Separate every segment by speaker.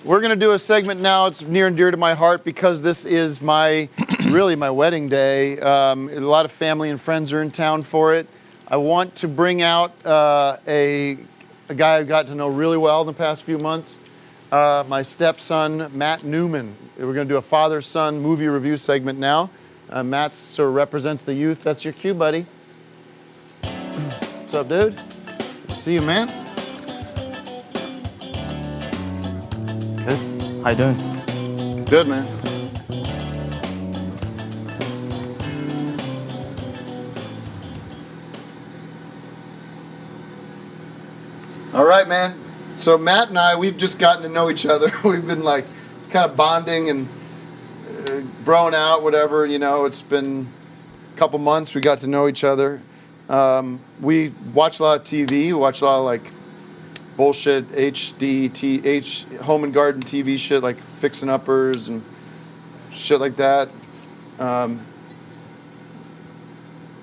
Speaker 1: We're going to do a segment now. It's near and dear to my heart because this is my, really my wedding day. A lot of family and friends are in town for it. I want to bring out a guy I've got to know really well in the past few months. My stepson, Matt Newman. We're going to do a father-son movie review segment now. Matt sort of represents the youth. That's your cue, buddy. What's up, dude? Good to see you, man.
Speaker 2: Good. How you doing?
Speaker 1: Good, man. All right, man. So Matt and I, we've just gotten to know each other. We've been like kind of bonding and broing out, whatever. You know, it's been a couple months. We got to know each other. We watch a lot of TV. We watch a lot of like bullshit home and garden TV shit, like Fixin' Uppers and shit like that.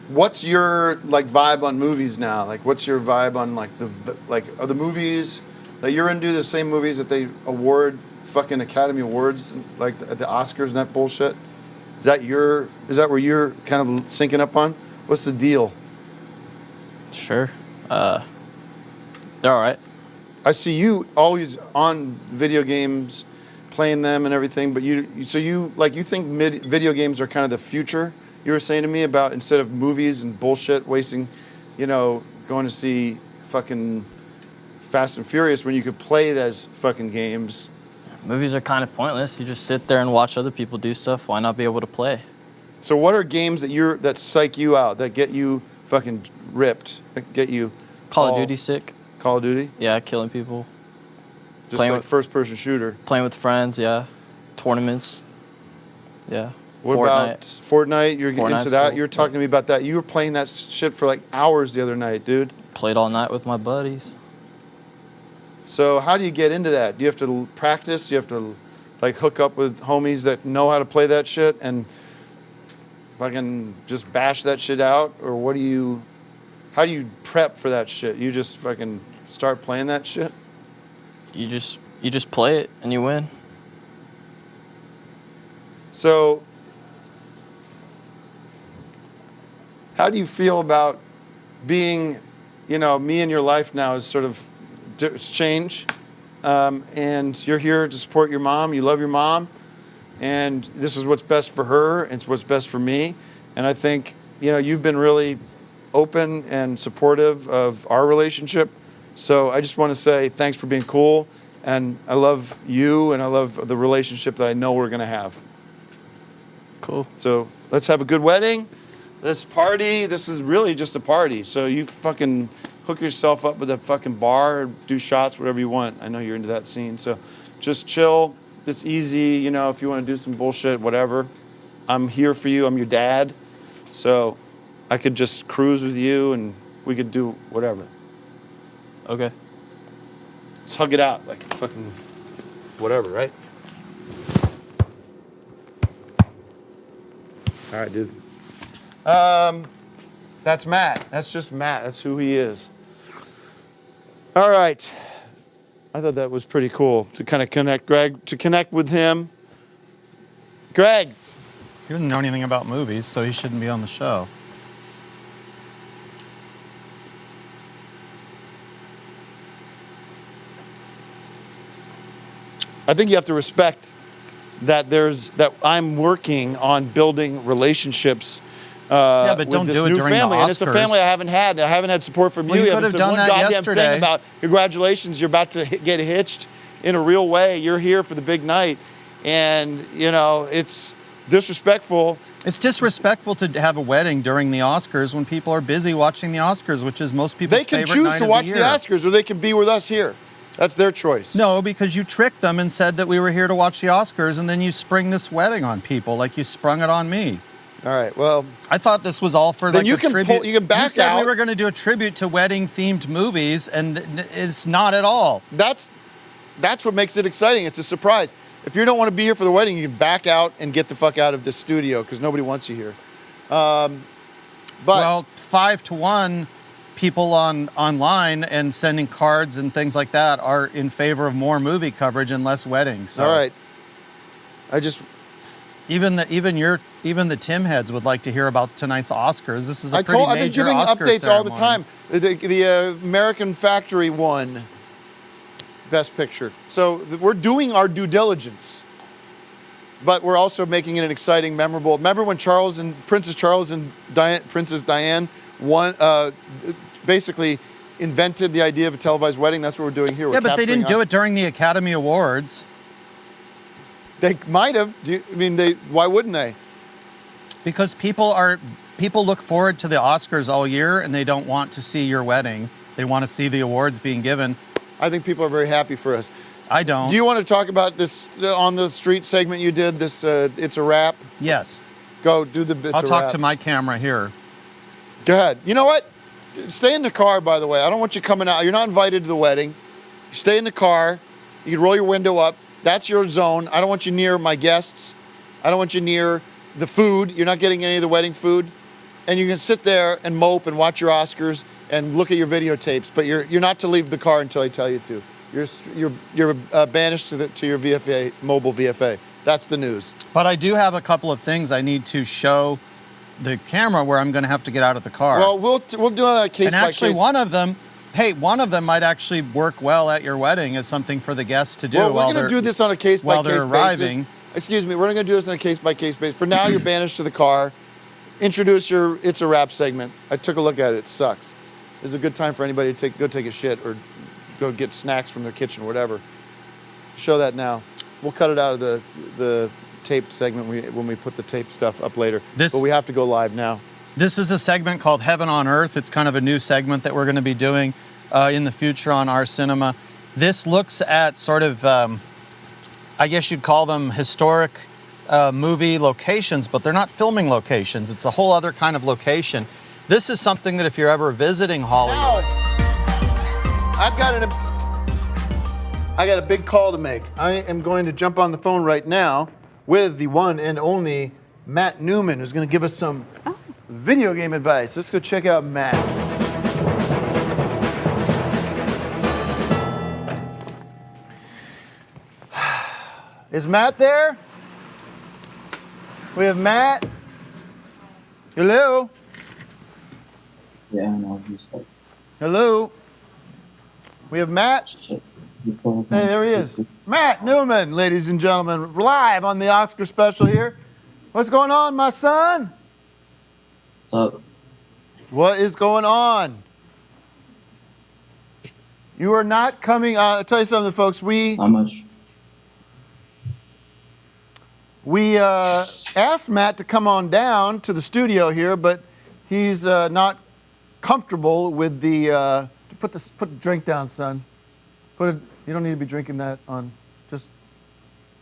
Speaker 1: What's your like vibe on movies now? Like, what's your vibe on are the movies that you're into the same movies that they award fucking Academy Awards, like at the Oscars and that bullshit? Is that where you're kind of syncing up on? What's the deal?
Speaker 2: Sure. They're all right.
Speaker 1: I see you always on video games, playing them and everything, but you think video games are kind of the future? You were saying to me about instead of movies and bullshit wasting, going to see fucking Fast and Furious when you could play those fucking games.
Speaker 2: Movies are kind of pointless. You just sit there and watch other people do stuff. Why not be able to play?
Speaker 1: So what are games that psych you out, that get you fucking ripped, that get you
Speaker 2: Call of Duty sick.
Speaker 1: Call of Duty?
Speaker 2: Yeah, killing people.
Speaker 1: Just playing like first-person shooter.
Speaker 2: Playing with friends, yeah. Tournaments. Yeah.
Speaker 1: What about Fortnite? You're into that?
Speaker 2: Cool.
Speaker 1: You were talking to me about that. You were playing that shit for like hours the other night, dude.
Speaker 2: Played all night with my buddies.
Speaker 1: So how do you get into that? Do you have to practice? Do you have to like hook up with homies that know how to play that shit and fucking just bash that shit out? Or how do you prep for that shit? You just fucking start playing that shit?
Speaker 2: You just play it and you win.
Speaker 1: So how do you feel about being, me in your life now is sort of it's changed, and you're here to support your mom. You love your mom, and this is what's best for her. It's what's best for me, and I think you've been really open and supportive of our relationship. So I just want to say thanks for being cool, and I love you, and I love the relationship that I know we're gonna have.
Speaker 2: Cool.
Speaker 1: So let's have a good wedding. This party, this is really just a party. So you fucking hook yourself up with a fucking bar, do shots, whatever you want. I know you're into that scene. So just chill. It's easy, if you want to do some bullshit, whatever. I'm here for you. I'm your dad. So I could just cruise with you and we could do whatever.
Speaker 2: Okay.
Speaker 1: Let's hug it out like fucking whatever, right? All right, dude. That's Matt. That's just Matt. That's who he is. All right. I thought that was pretty cool to kind of connect with him. Greg.
Speaker 3: He doesn't know anything about movies, so he shouldn't be on the show.
Speaker 1: I think you have to respect that I'm working on building relationships
Speaker 3: but don't
Speaker 1: with this
Speaker 3: do it
Speaker 1: new
Speaker 3: during
Speaker 1: family.
Speaker 3: the
Speaker 1: And it's a
Speaker 3: Oscars.
Speaker 1: family I haven't had. I haven't had support from
Speaker 3: Well,
Speaker 1: you.
Speaker 3: you
Speaker 1: You
Speaker 3: could
Speaker 1: haven't
Speaker 3: have
Speaker 1: said
Speaker 3: done
Speaker 1: one
Speaker 3: that
Speaker 1: goddamn
Speaker 3: yesterday.
Speaker 1: thing about congratulations. You're about to get hitched in a real way. You're here for the big night. And, it's disrespectful.
Speaker 3: It's disrespectful to have a wedding during the Oscars when people are busy watching the Oscars, which is most people's
Speaker 1: They can
Speaker 3: favorite
Speaker 1: choose
Speaker 3: night
Speaker 1: to
Speaker 3: of
Speaker 1: watch
Speaker 3: the
Speaker 1: the
Speaker 3: year.
Speaker 1: Oscars or they can be with us here. That's their choice.
Speaker 3: No, because you tricked them and said that we were here to watch the Oscars, and then you spring this wedding on people like you sprung it on me.
Speaker 1: All right, well.
Speaker 3: I thought this was all for
Speaker 1: Then
Speaker 3: like
Speaker 1: you
Speaker 3: a
Speaker 1: can
Speaker 3: tribute.
Speaker 1: you can back
Speaker 3: You said
Speaker 1: out.
Speaker 3: we were going to do a tribute to wedding-themed movies, and it's not at all.
Speaker 1: That's what makes it exciting. It's a surprise. If you don't want to be here for the wedding, you can back out and get the fuck out of this studio because nobody wants you here.
Speaker 3: Well, 5-1, people online and sending cards and things like that are in favor of more movie coverage and less weddings. So
Speaker 1: All right. I just
Speaker 3: even the Tim heads would like to hear about tonight's Oscars. This is a pretty
Speaker 1: I've been
Speaker 3: major
Speaker 1: giving
Speaker 3: Oscar
Speaker 1: updates all the
Speaker 3: ceremony.
Speaker 1: time. The American Factory won Best Picture. So we're doing our due diligence. But we're also making it an exciting, memorable. Remember when Princess Charles and Princess Diane basically invented the idea of a televised wedding? That's what we're doing here.
Speaker 3: Yeah, but they didn't do it during the Academy Awards.
Speaker 1: They might have. Why wouldn't they?
Speaker 3: Because people look forward to the Oscars all year and they don't want to see your wedding. They want to see the awards being given.
Speaker 1: I think people are very happy for us.
Speaker 3: I don't.
Speaker 1: Do you want to talk about this on the street segment you did? This It's a Wrap?
Speaker 3: Yes.
Speaker 1: Go do the bits.
Speaker 3: I'll talk to my camera here.
Speaker 1: Go ahead. You know what? Stay in the car, by the way. I don't want you coming out. You're not invited to the wedding. You stay in the car. You can roll your window up. That's your zone. I don't want you near my guests. I don't want you near the food. You're not getting any of the wedding food. And you can sit there and mope and watch your Oscars and look at your videotapes. But you're not to leave the car until I tell you to. You're banished to your VFA, mobile VFA. That's the news.
Speaker 3: But I do have a couple of things I need to show the camera where I'm going to have to get out of the car.
Speaker 1: Well, we'll do that case by case.
Speaker 3: And actually, one of them might actually work well at your wedding as something for the guests to do.
Speaker 1: Well, we're going to do this on a case by case basis.
Speaker 3: While they're arriving.
Speaker 1: Excuse me, we're going to do this on a case by case basis. For now, you're banished to the car. Introduce your It's a Wrap segment. I took a look at it. It sucks. It's a good time for anybody to go take a shit or go get snacks from their kitchen or whatever. Show that now. We'll cut it out of the taped segment when we put the taped stuff up later. But we have to go live now.
Speaker 3: This is a segment called Heaven on Earth. It's kind of a new segment that we're going to be doing in the future on our cinema. This looks at sort of, I guess you'd call them historic movie locations, but they're not filming locations. It's a whole other kind of location. This is something that if you're ever visiting Hollywood...
Speaker 1: I got a big call to make. I am going to jump on the phone right now with the one and only Matt Newman, who's going to give us some video game advice. Let's go check out Matt. Is Matt there? We have Matt. Hello?
Speaker 4: Yeah, no, just like...
Speaker 1: Hello? We have Matt. Hey, there he is. Matt Newman, ladies and gentlemen, live on the Oscar special here. What's going on, my son?
Speaker 4: What's up?
Speaker 1: What is going on? You are not coming. I'll tell you something, folks.
Speaker 4: How much?
Speaker 1: We asked Matt to come on down to the studio here, but he's not comfortable with the. Put the drink down, son. You don't need to be drinking that on. Just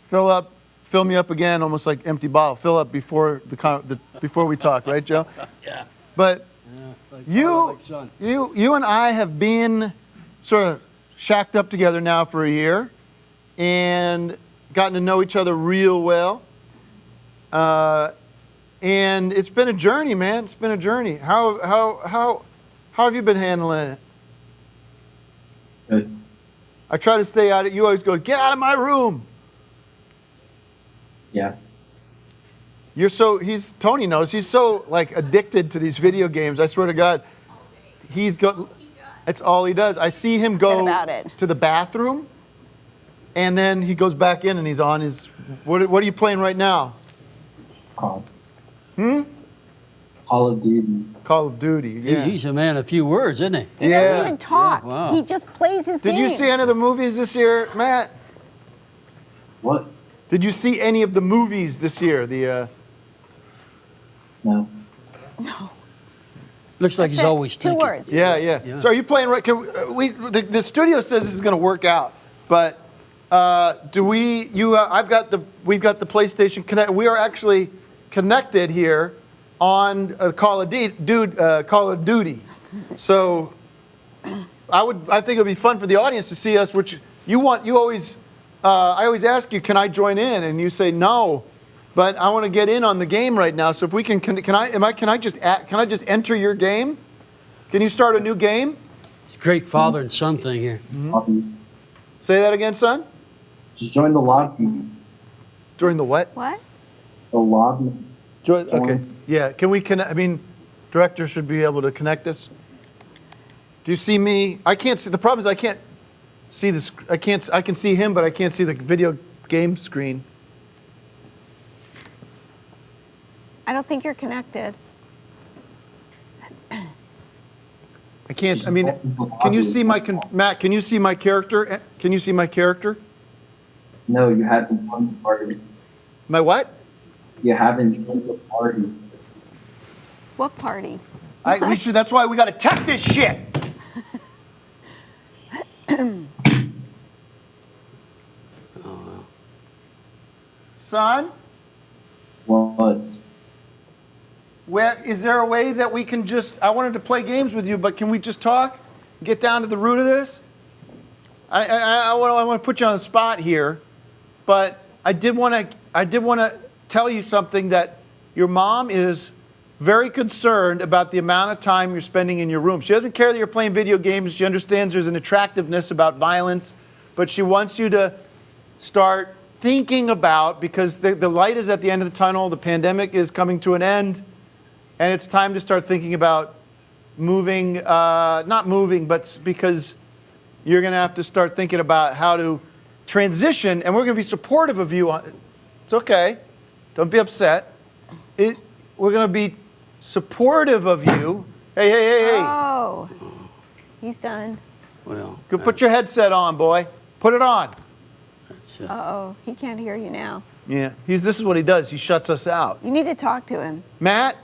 Speaker 1: fill me up again, almost like empty bottle. Fill up before before we talk, right, Joe?
Speaker 5: Yeah.
Speaker 1: But
Speaker 5: Like
Speaker 1: you and I have been sort of shacked up together now for a year, and gotten to know each other real well. And it's been a journey, man. It's been a journey. How have you been handling it?
Speaker 4: Good.
Speaker 1: I try to stay out of it. You always go, get out of my room.
Speaker 4: Yeah.
Speaker 1: Tony knows, he's so like addicted to these video games. I swear to God, that's all he does. I see him go to the bathroom, and then he goes back in and he's on his, what are you playing right now?
Speaker 4: Call of Duty.
Speaker 1: Call of Duty, yeah.
Speaker 5: He's a man of few words, isn't he?
Speaker 6: He doesn't even talk.
Speaker 5: Yeah, wow.
Speaker 6: He just plays his game.
Speaker 1: Did you see any of the movies this year, Matt?
Speaker 4: What?
Speaker 1: Did you see any of the movies this year?
Speaker 4: No.
Speaker 6: No.
Speaker 5: Looks like he's always
Speaker 6: Two
Speaker 5: thinking.
Speaker 6: words.
Speaker 1: Yeah. So are you playing right? The studio says this is going to work out, but we've got the PlayStation Connect. We are actually connected here on Call of Duty. So I think it would be fun for the audience to see us. I always ask you, can I join in? And you say no, but I want to get in on the game right now. So if we can I just enter your game? Can you start a new game?
Speaker 5: It's a great father and son thing here.
Speaker 4: Lobby.
Speaker 1: Say that again, son.
Speaker 4: Just join the lobby.
Speaker 1: During the what?
Speaker 6: What?
Speaker 4: The lobby.
Speaker 1: Okay. Yeah. Can we connect? I mean, director should be able to connect this. Do you see me? I can't see. The problem is I can't see this. I can't. I can see him, but I can't see the video game screen.
Speaker 6: I don't think you're connected.
Speaker 1: I can't. I mean, can you see my Matt? Can you see my character? Can you see my character?
Speaker 4: No, you haven't joined the party.
Speaker 1: My what?
Speaker 4: You haven't joined the party.
Speaker 6: What party?
Speaker 1: We should. That's why we got to tech this shit. Son,
Speaker 4: What?
Speaker 1: is there a way that we can just? I wanted to play games with you, but can we just talk? Get down to the root of this. I want to put you on the spot here, but I did want to tell you something that your mom is very concerned about the amount of time you're spending in your room. She doesn't care that you're playing video games. She understands there's an attractiveness about violence, but she wants you to start thinking about, because the light is at the end of the tunnel, the pandemic is coming to an end, and it's time to start thinking about moving, not moving, but because you're going to have to start thinking about how to transition, and we're going to be supportive of you. It's okay. Don't be upset. We're going to be supportive of you. Hey.
Speaker 6: Oh, he's done.
Speaker 5: Well,
Speaker 1: Go put your headset on, boy. Put it on.
Speaker 5: that's,
Speaker 6: Uh-oh, he can't hear you now.
Speaker 1: Yeah. This is what he does. He shuts us out.
Speaker 6: You need to talk to him.
Speaker 1: Matt?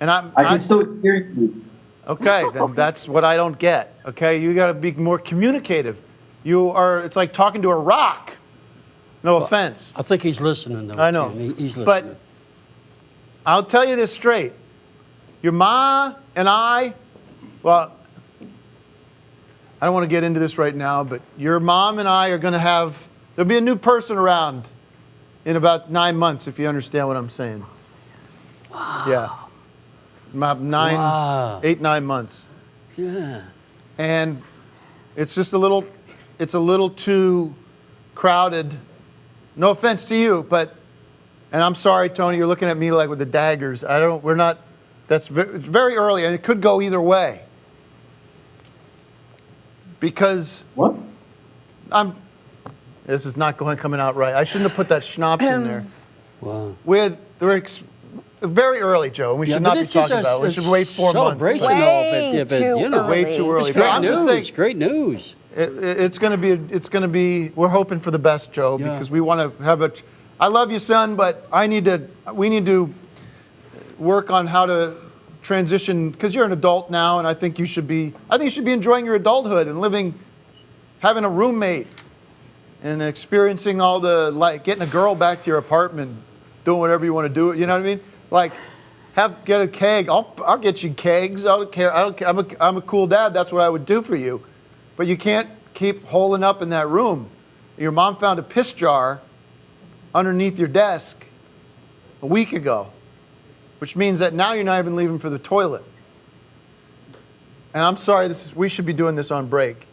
Speaker 1: And
Speaker 4: I can still hear you.
Speaker 1: okay, then that's what I don't get. Okay, you got to be more communicative. It's like talking to a rock. No offense.
Speaker 5: I think he's listening, though.
Speaker 1: I know.
Speaker 5: Tim. He's listening.
Speaker 1: But I'll tell you this straight. Your ma and I don't want to get into this right now, but your mom and I are going to there'll be a new person around in about 9 months, if you understand what I'm saying. Wow. Yeah. About 8, 9 months.
Speaker 5: Yeah.
Speaker 1: And it's just a little too crowded. No offense to you, and I'm sorry, Tony, you're looking at me like with the daggers. It's very early, and it could go either way. Because
Speaker 4: What?
Speaker 1: this is not coming out right. I shouldn't have put that schnapps in there.
Speaker 5: Wow.
Speaker 1: Very early, Joe, and we should not be talking about it. We should wait 4 months.
Speaker 5: Celebration
Speaker 1: but-
Speaker 5: of if it, you know.
Speaker 1: Way too early.
Speaker 5: It's
Speaker 1: But
Speaker 5: great
Speaker 1: I'm
Speaker 5: news.
Speaker 1: just saying,
Speaker 5: Great news.
Speaker 1: it's going to be. We're hoping for the best, Joe,
Speaker 5: Yeah.
Speaker 1: because we want to have a. I love you, son, but we need to work on how to transition, because you're an adult now, and I think you should be enjoying your adulthood and having a roommate, and experiencing all the getting a girl back to your apartment, doing whatever you want to do. You know what I mean? Like, get a keg. I'll get you kegs. I don't care. I'm a cool dad. That's what I would do for you. But you can't keep holding up in that room. Your mom found a piss jar underneath your desk a week ago, which means that now you're not even leaving for the toilet. And I'm sorry, we should be doing this on break.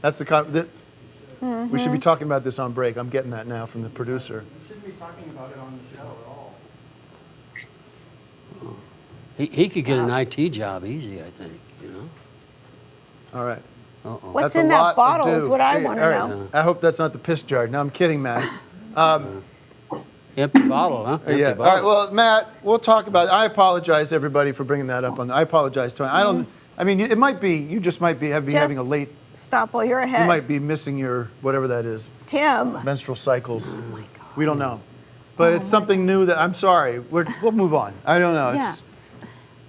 Speaker 1: That's we should be talking about this on break. I'm getting that now from the producer.
Speaker 7: We shouldn't be talking about it on the show at all.
Speaker 5: He could get an IT job easy, I think, you know?
Speaker 1: All right.
Speaker 5: Uh-oh.
Speaker 6: What's
Speaker 1: That's a
Speaker 6: in
Speaker 1: lot
Speaker 6: that
Speaker 1: to
Speaker 6: bottle is
Speaker 1: do.
Speaker 6: what I
Speaker 1: Hey,
Speaker 6: want
Speaker 1: all
Speaker 6: to
Speaker 1: right.
Speaker 6: know.
Speaker 1: I hope that's not the piss jar. No, I'm kidding, Matt.
Speaker 5: Empty bottle, huh? Empty
Speaker 1: Yeah. All
Speaker 5: bottle.
Speaker 1: right. Well, Matt, we'll talk about it. I apologize to everybody for bringing that up. I apologize, Tony. I mean, it might be. You just might be having a late.
Speaker 6: Stop while you're
Speaker 1: You
Speaker 6: ahead.
Speaker 1: might be missing your whatever that is,
Speaker 6: Tim.
Speaker 1: menstrual cycles. We don't know, but it's something new that I'm sorry. We'll move on. I don't know.
Speaker 6: Yeah.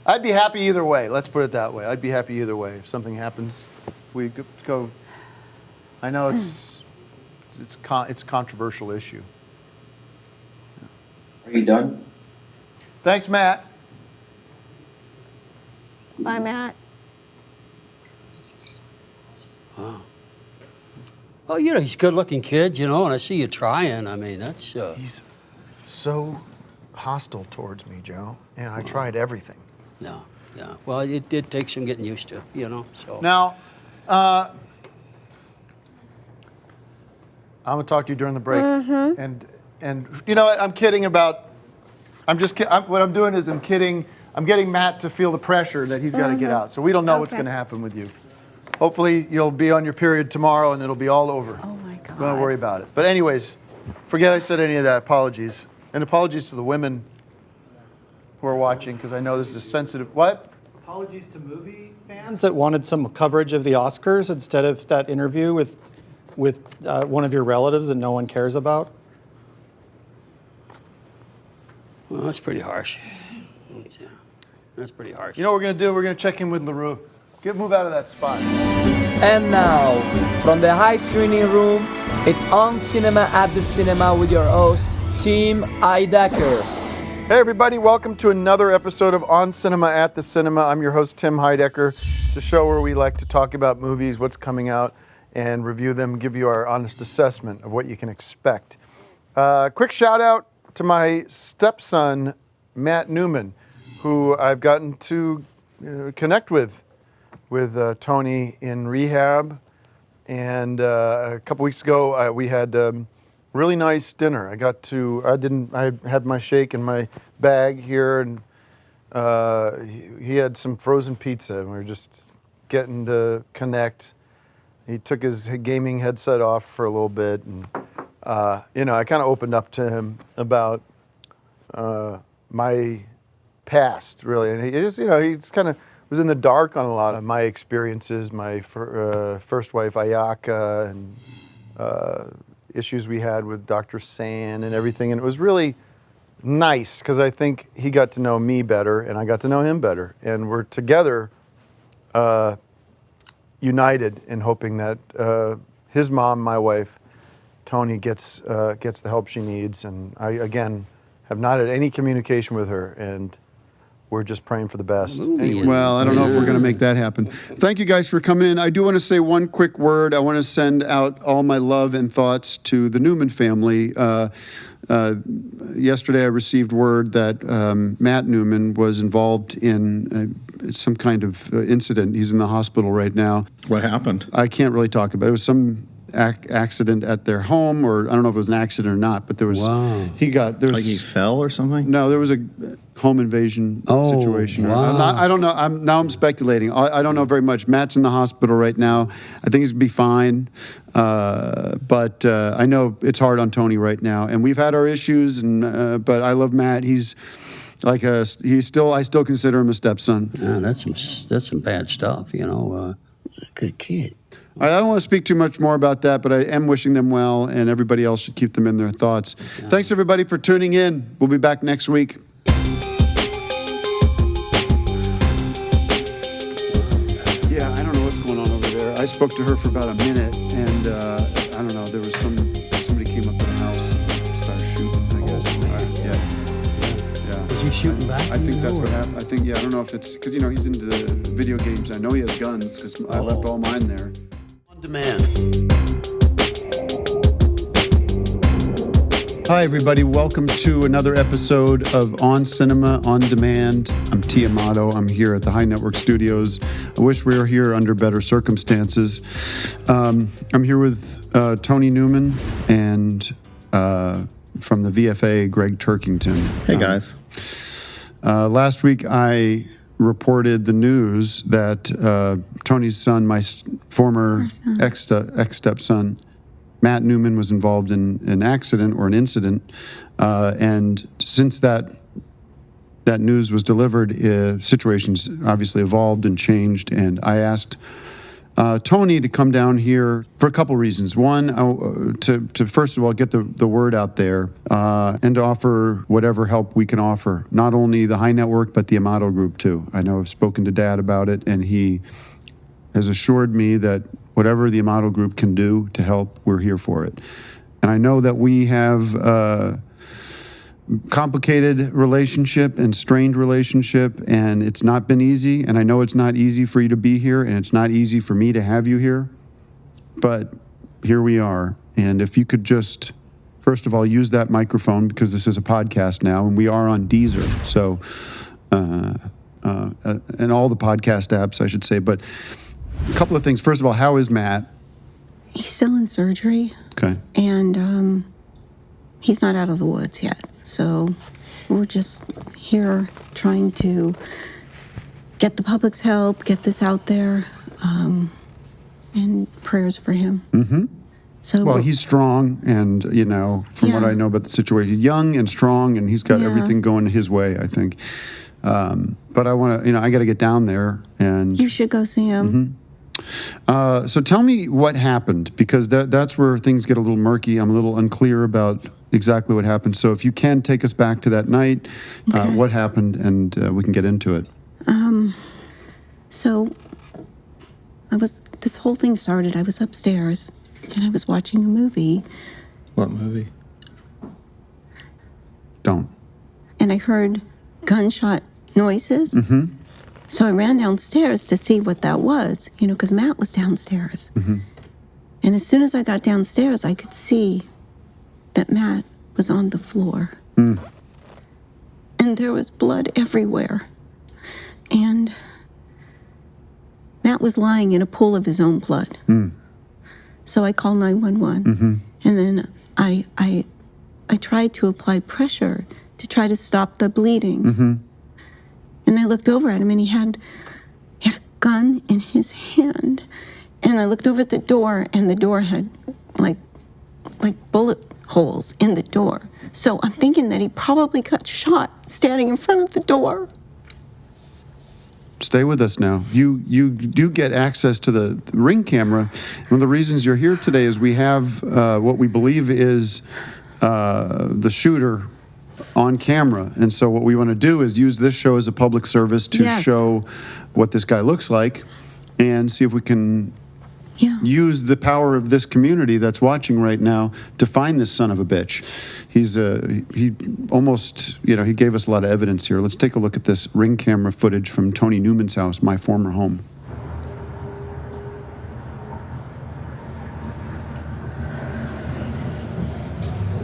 Speaker 1: I'd be happy either way. Let's put it that way. I'd be happy either way if something happens. We go. I know it's a controversial issue.
Speaker 4: Are you done?
Speaker 1: Thanks, Matt.
Speaker 6: Bye, Matt.
Speaker 5: Oh, you know, he's a good-looking kid, you know, and I see you trying. I mean, that's...
Speaker 1: He's so hostile towards me, Joe, and I tried everything.
Speaker 5: No. Yeah. Well, it takes some getting used to, you know. So
Speaker 1: Now, I'm gonna talk to you during the break, and you know what? I'm kidding about. What I'm doing is I'm kidding. I'm getting Matt to feel the pressure that he's got to get out. So we don't know what's
Speaker 6: Okay.
Speaker 1: going to happen with you. Hopefully, you'll be on your period tomorrow, and it'll be all over.
Speaker 6: Oh my God.
Speaker 1: Don't worry about it. But anyways, forget I said any of that. Apologies, and apologies to the women who are watching, because I know this is sensitive. What?
Speaker 3: Apologies to movie fans that wanted some coverage of the Oscars instead of that interview with one of your relatives that no one cares about.
Speaker 5: well, that's pretty harsh. Yeah, that's pretty harsh.
Speaker 1: You know what we're going to do? We're going to check in with LaRue. Move out of that spot.
Speaker 8: And now, from the high screening room, it's On Cinema at the Cinema with your host, Tim Heidecker.
Speaker 1: Hey everybody, welcome to another episode of On Cinema at the Cinema. I'm your host, Tim Heidecker. It's a show where we like to talk about movies, what's coming out, and review them, give you our honest assessment of what you can expect. Quick shout out to my stepson, Matt Newman, who I've gotten to connect with Tony in rehab. And a couple weeks ago, we had really nice dinner. I had my shake in my bag here, and he had some frozen pizza, and we were just getting to connect. He took his gaming headset off for a little bit, and you know, I kind of opened up to him about my past, really, and he just, you know, he's kind of was in the dark on a lot of my experiences, my first wife Ayaka, and issues we had with Dr. San and everything, and it was really nice because I think he got to know me better and I got to know him better, and we're together united in hoping that his mom, my wife, Tony, gets the help she needs, and I, again, have not had any communication with her, and we're just praying for the best. Anyway.
Speaker 9: Well, I don't know if we're going to make that happen. Thank you guys for coming in. I do want to say one quick word. I want to send out all my love and thoughts to the Newman family. Yesterday I received word that Matt Newman was involved in some kind of incident. He's in the hospital right now.
Speaker 10: What happened?
Speaker 9: I can't really talk about it. It was some accident at their home, or I don't know if it was an accident or not, but there was,
Speaker 5: Wow.
Speaker 10: Like he fell or something?
Speaker 9: No, there was a home invasion situation.
Speaker 5: Wow.
Speaker 9: I don't know. I'm speculating. I don't know very much. Matt's in the hospital right now. I think he's going to be fine. But I know it's hard on Tony right now. And we've had our issues, but I love Matt. He's like I still consider him a stepson.
Speaker 5: Yeah, that's some bad stuff, you know. He's a good kid.
Speaker 9: I don't want to speak too much more about that, but I am wishing them well, and everybody else should keep them in their thoughts. Yeah. Thanks, everybody, for tuning in. We'll be back next week. Yeah, I don't know what's going on over there. I spoke to her for about a minute, and I don't know, there was somebody came up to the house and started shooting, I guess. Yeah.
Speaker 5: Was he shooting back?
Speaker 9: I think that's what happened. I don't know if it's, because, you know, he's into the video games. I know he has guns, because I left all mine there.
Speaker 5: On demand.
Speaker 9: Hi, everybody. Welcome to another episode of On Cinema On Demand. I'm T. Amato. I'm here at the High Network Studios. I wish we were here under better circumstances. I'm here with Tony Newman and from the VFA, Greg Turkington.
Speaker 10: Hey, guys.
Speaker 9: Last week, I reported the news that Tony's son, my former ex-stepson, Matt Newman, was involved in an accident or an incident. And since that news was delivered, situations obviously evolved and changed. And I asked Tony to come down here for a couple reasons. One, to first of all get the word out there and to offer whatever help we can offer. Not only the High Network, but the Amato Group too. I know I've spoken to Dad about it, and he has assured me that whatever the Amato Group can do to help, we're here for it. And I know that we have a complicated relationship and strained relationship, and it's not been easy, and I know it's not easy for you to be here, and it's not easy for me to have you here, but here we are. And if you could just, first of all, use that microphone, because this is a podcast now, and we are on Deezer, so and all the podcast apps, I should say. But a couple of things. First of all, how is Matt?
Speaker 11: He's still in surgery.
Speaker 9: Okay.
Speaker 11: And he's not out of the woods yet. So we're just here trying to get the public's help, get this out there, and prayers for him.
Speaker 9: Mm-hmm.
Speaker 11: So
Speaker 9: well, he's strong, and from what I know about the situation, he's young and strong, and he's got everything going his way, I think. But I want to, I got to get down there, and
Speaker 11: you should go see him.
Speaker 9: Mm-hmm. So tell me what happened, because that's where things get a little murky. I'm a little unclear about exactly what happened. So if you can take us back to that night, what happened, and we can get into it.
Speaker 11: So this whole thing started, I was upstairs and I was watching a movie.
Speaker 10: What movie?
Speaker 9: Don't.
Speaker 11: And I heard gunshot noises.
Speaker 9: Mm-hmm.
Speaker 11: So I ran downstairs to see what that was, because Matt was downstairs.
Speaker 9: Mm-hmm.
Speaker 11: And as soon as I got downstairs, I could see that Matt was on the floor.
Speaker 9: Mm.
Speaker 11: And there was blood everywhere. And Matt was lying in a pool of his own blood.
Speaker 9: Mm.
Speaker 11: So I called 911.
Speaker 9: Mm-hmm.
Speaker 11: And then I tried to apply pressure to try to stop the bleeding.
Speaker 9: Mm-hmm.
Speaker 11: And I looked over at him, and he had a gun in his hand. And I looked over at the door, and the door had like bullet holes in the door. So I'm thinking that he probably got shot standing in front of the door.
Speaker 9: Stay with us now. You do get access to the Ring camera. One of the reasons you're here today is we have what we believe is the shooter on camera. And so what we want to do is use this show as a public service to show what this guy looks like and see if we can use the power of this community that's watching right now to find this son of a bitch. He almost, he gave us a lot of evidence here. Let's take a look at this Ring camera footage from Tony Newman's house, my former home.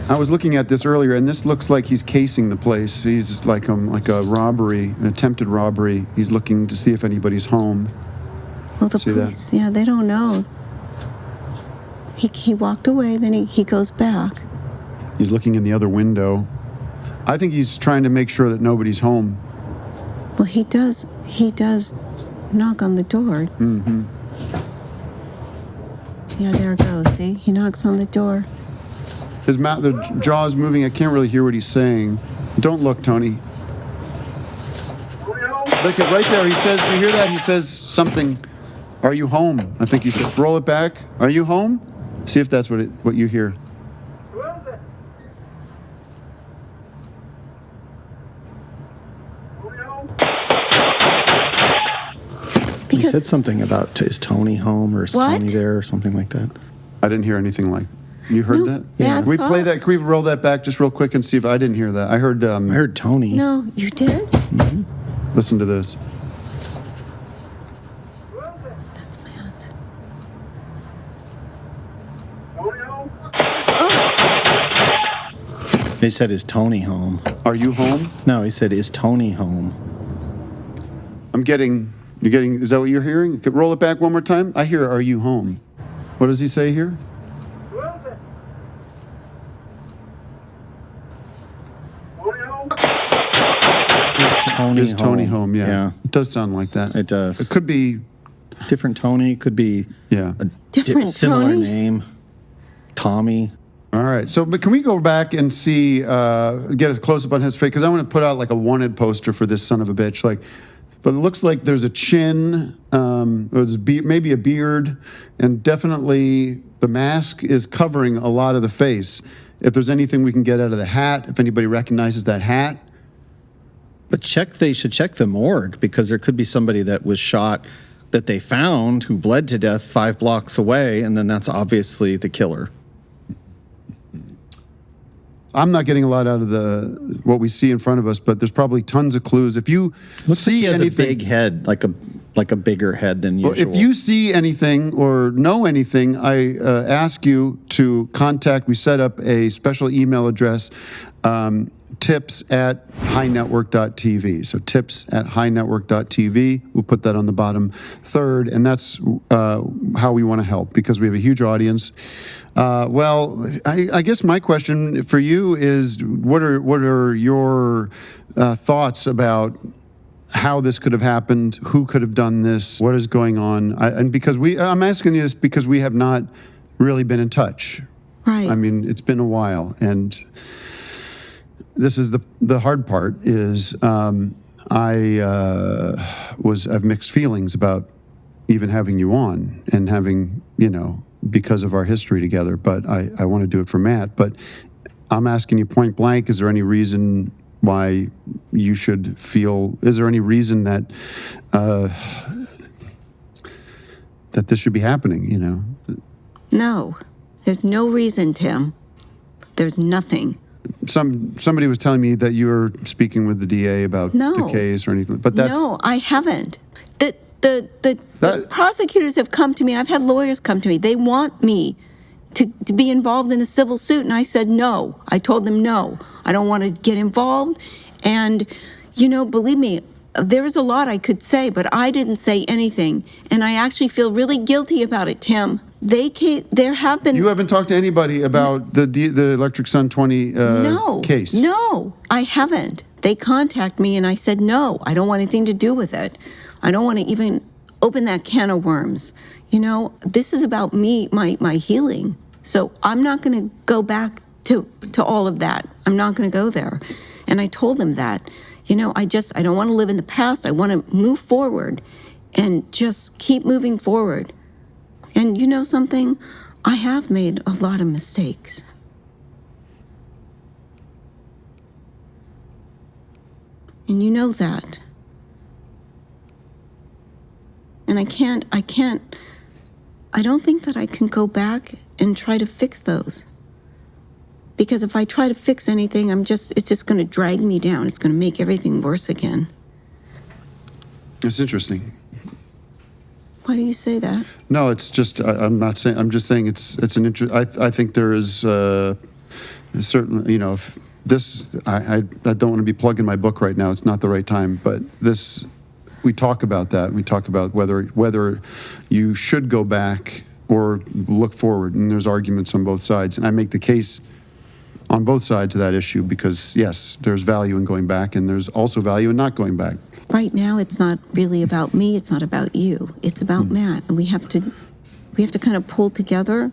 Speaker 9: I was looking at this earlier, and this looks like he's casing the place. He's like a robbery, an attempted robbery. He's looking to see if anybody's home.
Speaker 11: Well, the police, they don't know. He walked away, then he goes back.
Speaker 9: He's looking in the other window. I think he's trying to make sure that nobody's home.
Speaker 11: Well, he does knock on the door.
Speaker 9: Mm-hmm.
Speaker 11: Yeah, there it goes, see? He knocks on the door.
Speaker 9: His mouth, the jaw is moving. I can't really hear what he's saying. Don't look, Tony. Look at right there. He says, do you hear that? He says something. Are you home? I think he said, roll it back. Are you home? See if that's what you hear.
Speaker 10: He said something about, is Tony home or is Tony there or something like that?
Speaker 9: I didn't hear anything like that. You heard that?
Speaker 11: Yeah.
Speaker 9: Can we play that? Can we roll that back just real quick and see if I didn't hear that? I heard
Speaker 10: Tony.
Speaker 11: No, you did?
Speaker 10: Mm-hmm.
Speaker 9: Listen to this.
Speaker 11: That's Matt.
Speaker 10: They said, is Tony home?
Speaker 9: Are you home?
Speaker 10: No, he said, is Tony home?
Speaker 9: Is that what you're hearing? Roll it back one more time. I hear, are you home? What does he say here? Is Tony home? Yeah. It does sound like that.
Speaker 10: It does.
Speaker 9: It could be
Speaker 10: different Tony. Could be
Speaker 9: a
Speaker 11: different
Speaker 10: similar
Speaker 11: Tony?
Speaker 10: name. Tommy.
Speaker 9: All right. So, but can we go back and see, get a close up on his face? Because I want to put out like a wanted poster for this son of a bitch. But it looks like there's a chin, there's maybe a beard, and definitely the mask is covering a lot of the face. If there's anything we can get out of the hat, if anybody recognizes that hat.
Speaker 10: But they should check the morgue, because there could be somebody that was shot that they found who bled to death 5 blocks away, and then that's obviously the killer.
Speaker 9: I'm not getting a lot out of what we see in front of us, but there's probably tons of clues. If you see
Speaker 10: he has
Speaker 9: anything,
Speaker 10: a big head, like a bigger head than usual.
Speaker 9: If you see anything or know anything, I ask you to contact. We set up a special email address. tips@heignetwork.tv. So tips@heignetwork.tv. We'll put that on the bottom third, and that's how we want to help because we have a huge audience. Well, I guess my question for you is, what are your thoughts about how this could have happened? Who could have done this? What is going on? I'm asking you this because we have not really been in touch.
Speaker 11: Right.
Speaker 9: I mean, it's been a while, and this is the hard part is I have mixed feelings about even having you on and having, because of our history together, but I want to do it for Matt. But I'm asking you point blank, is there any reason why you should feel, is there any reason that that this should be happening,
Speaker 11: No, there's no reason, Tim. There's nothing.
Speaker 9: Somebody was telling me that you were speaking with the DA about the case or anything, but that's...
Speaker 11: No, I haven't. The prosecutors have come to me. I've had lawyers come to me. They want me to be involved in a civil suit, and I said no. I told them no. I don't want to get involved. And, believe me, there is a lot I could say, but I didn't say anything. And I actually feel really guilty about it, Tim. There have been...
Speaker 9: You haven't talked to anybody about the Electric Sun 20 case?
Speaker 11: No, I haven't. They contact me, and I said no. I don't want anything to do with it. I don't want to even open that can of worms. This is about me, my healing. So I'm not going to go back to all of that. I'm not going to go there. And I told them that. I don't want to live in the past. I want to move forward and just keep moving forward. And you know something? I have made a lot of mistakes. And you know that. And I don't think that I can go back and try to fix those. Because if I try to fix anything, it's just going to drag me down. It's going to make everything worse again.
Speaker 9: It's interesting.
Speaker 11: Why do you say that?
Speaker 9: No, it's just, I'm not saying, I'm just saying it's an interest. I think there is certainly, if this, I don't want to be plugging my book right now. It's not the right time, but this, we talk about that. We talk about whether you should go back or look forward, and there's arguments on both sides. And I make the case on both sides of that issue because, yes, there's value in going back, and there's also value in not going back.
Speaker 11: Right now, it's not really about me. It's not about you. It's about Matt, and we have to kind of pull together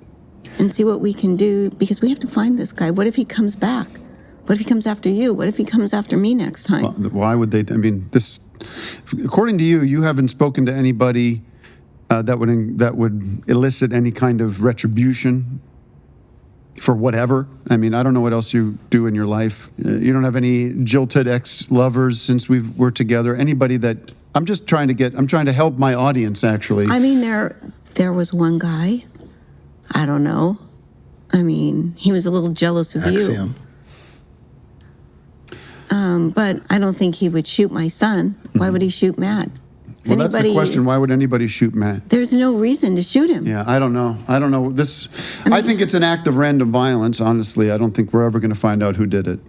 Speaker 11: and see what we can do because we have to find this guy. What if he comes back? What if he comes after you? What if he comes after me next time?
Speaker 9: Why would they? I mean, this. According to you, you haven't spoken to anybody that would elicit any kind of retribution for whatever. I mean, I don't know what else you do in your life. You don't have any jilted ex-lovers since we're together. Anybody that I'm trying to help my audience actually.
Speaker 11: I mean, there was one guy. I don't know. I mean, he was a little jealous of you. But I don't think he would shoot my son. Why would he shoot Matt?
Speaker 9: Well, that's the question. Why would anybody shoot Matt?
Speaker 11: There's no reason to shoot him.
Speaker 9: Yeah, I don't know. This, I think it's an act of random violence, honestly. I don't think we're ever going to find out who did it.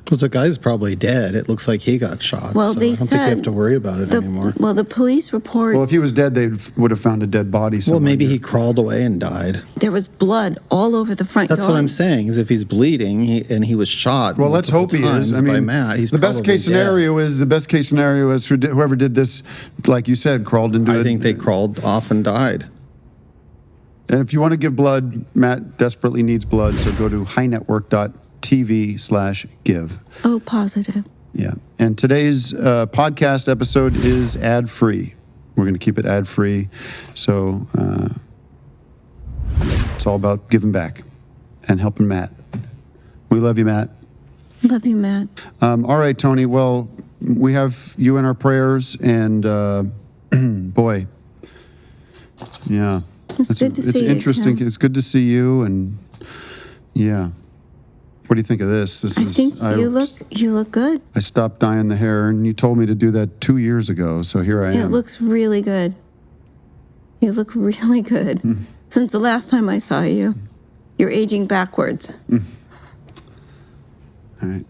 Speaker 10: Well, the guy's probably dead. It looks like he got shot.
Speaker 11: Well,
Speaker 10: so
Speaker 11: they
Speaker 10: I don't think you have to worry about it anymore.
Speaker 11: Well, the police report...
Speaker 9: Well, if he was dead, they would have found a dead body somewhere.
Speaker 10: Well, maybe he crawled away and died.
Speaker 11: There was blood all over the front
Speaker 10: That's
Speaker 11: yard.
Speaker 10: what I'm saying, is if he's bleeding and he was shot
Speaker 9: well, let's hope he is. I mean,
Speaker 10: by Matt, he's
Speaker 9: the best case scenario is whoever did this, like you said, crawled into it.
Speaker 10: I think they crawled off and died.
Speaker 9: And if you want to give blood, Matt desperately needs blood, so go to heignetwork.tv/give.
Speaker 11: Oh, positive.
Speaker 9: Yeah. And today's podcast episode is ad-free. We're going to keep it ad-free. So it's all about giving back and helping Matt. We love you, Matt.
Speaker 11: Love you, Matt.
Speaker 9: All right, Tony. Well, we have you in our prayers, and boy, yeah.
Speaker 11: It's good to see you,
Speaker 9: It's interesting.
Speaker 11: Tim.
Speaker 9: It's good to see you, and yeah. What do you think of this?
Speaker 11: I think you look good.
Speaker 9: I stopped dyeing the hair, and you told me to do that 2 years ago, so here I am.
Speaker 11: It looks really good. You look really good. Since the last time I saw you, you're aging backwards.
Speaker 9: All right.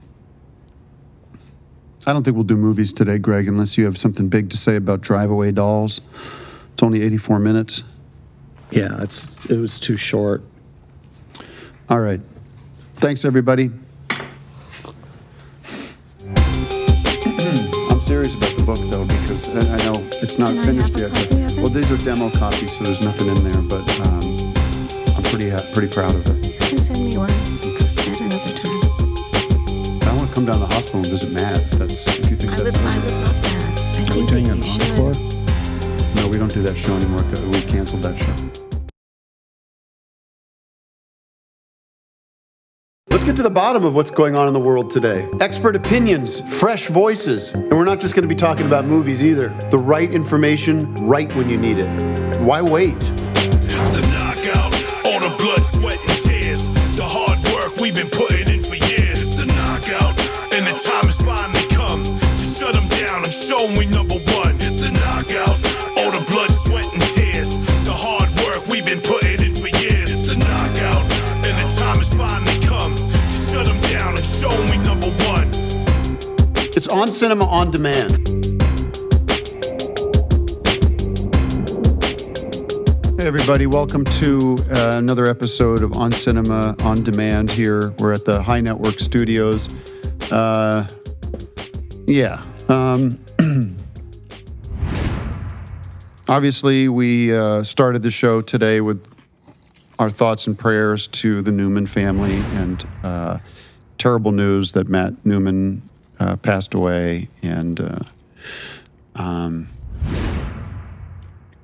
Speaker 9: I don't think we'll do movies today, Greg, unless you have something big to say about Drive Away Dolls. It's only 84 minutes.
Speaker 10: Yeah, it was too short.
Speaker 9: All right. Thanks, everybody. I'm serious about the book, though, because I know it's not
Speaker 11: Can I
Speaker 9: finished
Speaker 11: have a
Speaker 9: yet.
Speaker 11: copy of it?
Speaker 9: Well, these are demo copies, so there's nothing in there, but I'm pretty proud of it.
Speaker 11: You can send me one at another time.
Speaker 9: I want to come down to the hospital and visit Matt. If you think
Speaker 11: I
Speaker 9: that's
Speaker 11: would love that. I
Speaker 10: Are we
Speaker 11: think
Speaker 10: doing
Speaker 11: that
Speaker 10: an
Speaker 11: you should.
Speaker 10: encore?
Speaker 9: No, we don't do that show anymore. We canceled that show. Let's get to the bottom of what's going on in the world today. Expert opinions, fresh voices. And we're not just going to be talking about movies either. The right information, right when you need it. Why wait?
Speaker 12: It's the knockout, all the blood, sweat, and tears. The hard work we've been putting in for years. It's the knockout, and the time has finally come to shut them down and show them we number one. It's the knockout, all the blood, sweat, and tears. The hard work we've been putting in for years. It's the knockout, and the time has finally come to shut them down and show them we number one.
Speaker 9: It's On Cinema On Demand. Hey everybody, welcome to another episode of On Cinema On Demand here. We're at the High Network Studios. Obviously, we started the show today with our thoughts and prayers to the Newman family and terrible news that Matt Newman passed away, and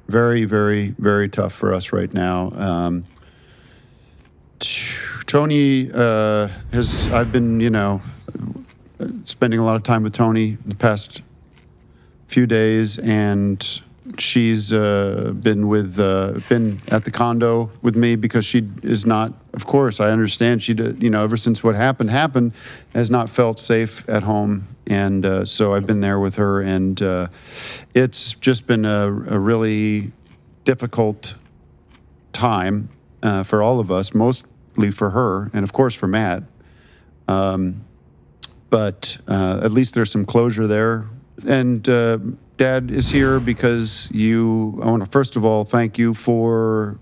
Speaker 9: very, very, very tough for us right now. Tony I've been, spending a lot of time with Tony the past few days, and she's been at the condo with me because she is not, of course, I understand, she did, ever since what happened, has not felt safe at home. And so I've been there with her, and it's just been a really difficult time for all of us, mostly for her, and of course for Matt. But at least there's some closure there. And Dad is here because I want to first of all thank you for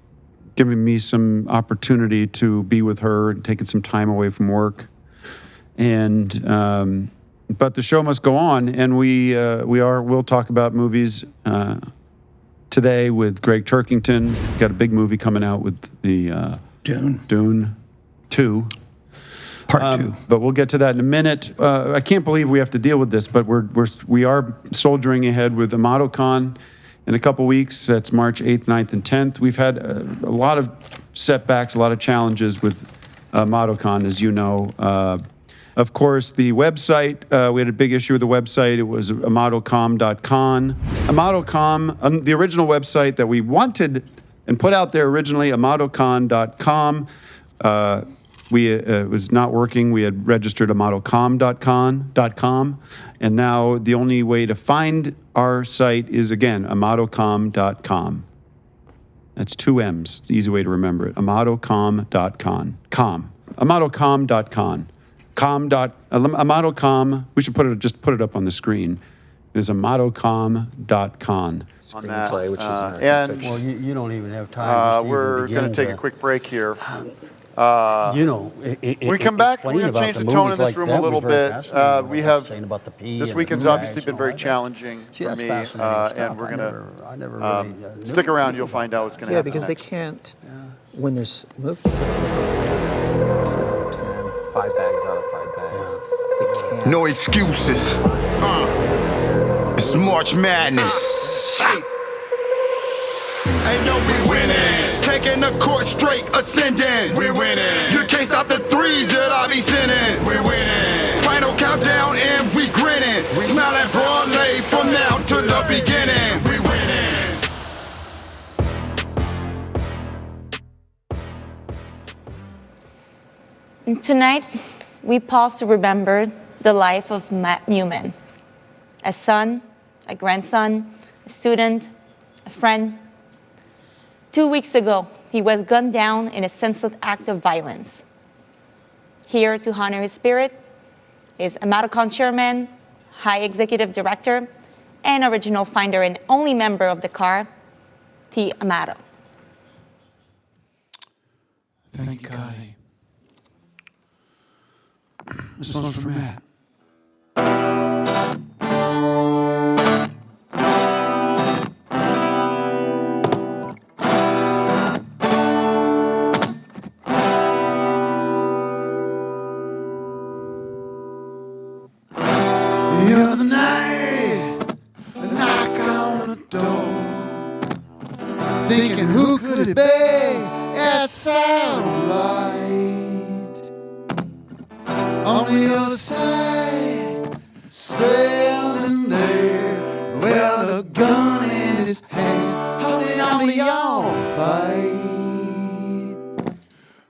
Speaker 9: giving me some opportunity to be with her and taking some time away from work. And but the show must go on, and we'll talk about movies today with Greg Turkington. Got a big movie coming out with the Dune 2.
Speaker 10: Part 2.
Speaker 9: But we'll get to that in a minute. I can't believe we have to deal with this, but we are soldiering ahead with AmatoCon in a couple weeks. That's March 8th, 9th, and 10th. We've had a lot of setbacks, a lot of challenges with AmatoCon, as you know. Of course, the website, we had a big issue with the website. It was amatocom.com. Amatocom, the original website that we wanted and put out there originally, amatocon.com. It was not working. We had registered amatocom.com, and now the only way to find our site is, again, amatocom.com. That's 2 M's. It's an easy way to remember it. amatocom.com. Amatocom.com. Amatocom. We should just put it up on the screen. It is amatocom.com.
Speaker 5: Screenplay, which is
Speaker 1: and
Speaker 5: well, you don't even have time.
Speaker 1: We're going to take a quick break here.
Speaker 5: We
Speaker 1: come back, we're going to change the tone in this room a little bit. We have, this weekend's obviously been very challenging for me, and we're going to stick around, you'll find out what's going to happen
Speaker 13: because
Speaker 1: next.
Speaker 13: they can't, when there's movies, 10, 5 bags out of 5 bags. They can't.
Speaker 12: No excuses. It's March Madness. Hey, yo, we winning. Taking the court straight, ascending. We winning. You can't stop the threes that I be sending. We winning. Final countdown and we grinning. We smiling broadly from now to the beginning. We winning.
Speaker 14: Tonight, we pause to remember the life of Matt Newman. A son, a grandson, a student, a friend. 2 weeks ago, he was gunned down in a senseless act of violence. Here to honor his spirit is AmatoCon Chairman High Executive Director, and original finder and only member of the car, T. Amato.
Speaker 9: Thank you, Connie. This one's for Matt. The other night, a knock on the door, thinking who could it be? That sound right. On the other side, standing there, with a gun in his hand, holding on to your fight.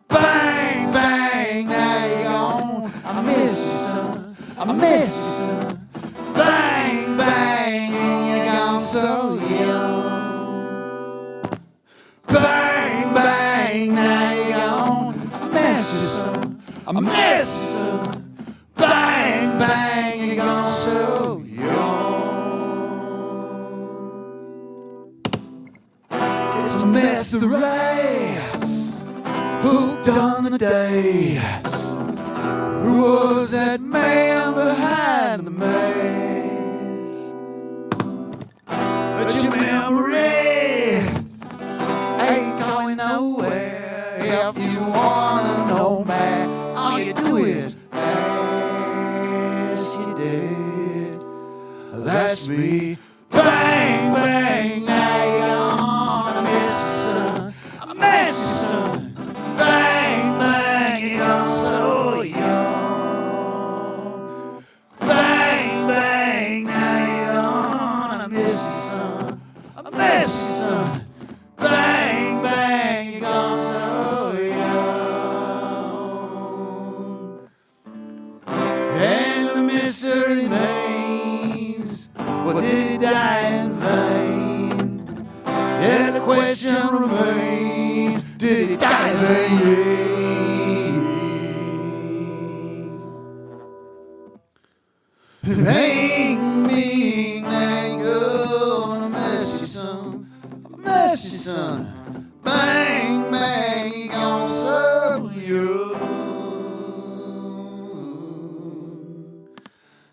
Speaker 9: Bang, bang, now you're gone. I miss you, son. I miss you, son. Bang, bang, and you're gone so young. Bang, bang, now you're gone. I miss you, son. I miss you, son. Bang, bang, you're gone so young. It's a mess of rain. Who done the day? Who was that man behind the mask? But your memory ain't going nowhere. If you wanna know, man, all you do is ask you did. That's me. Bang, bang, now you're gone. I miss you, son. I miss you, son. Bang, bang, you're gone so young. Bang, bang, now you're gone. I miss you, son. I miss you, son. Bang, bang, you're gone so young. And the mystery remains, well, did he die in vain? And the question remains, did he die in vain? Ain't me, ain't gonna miss you, son. I miss you, son. Bang, bang, you gone so young.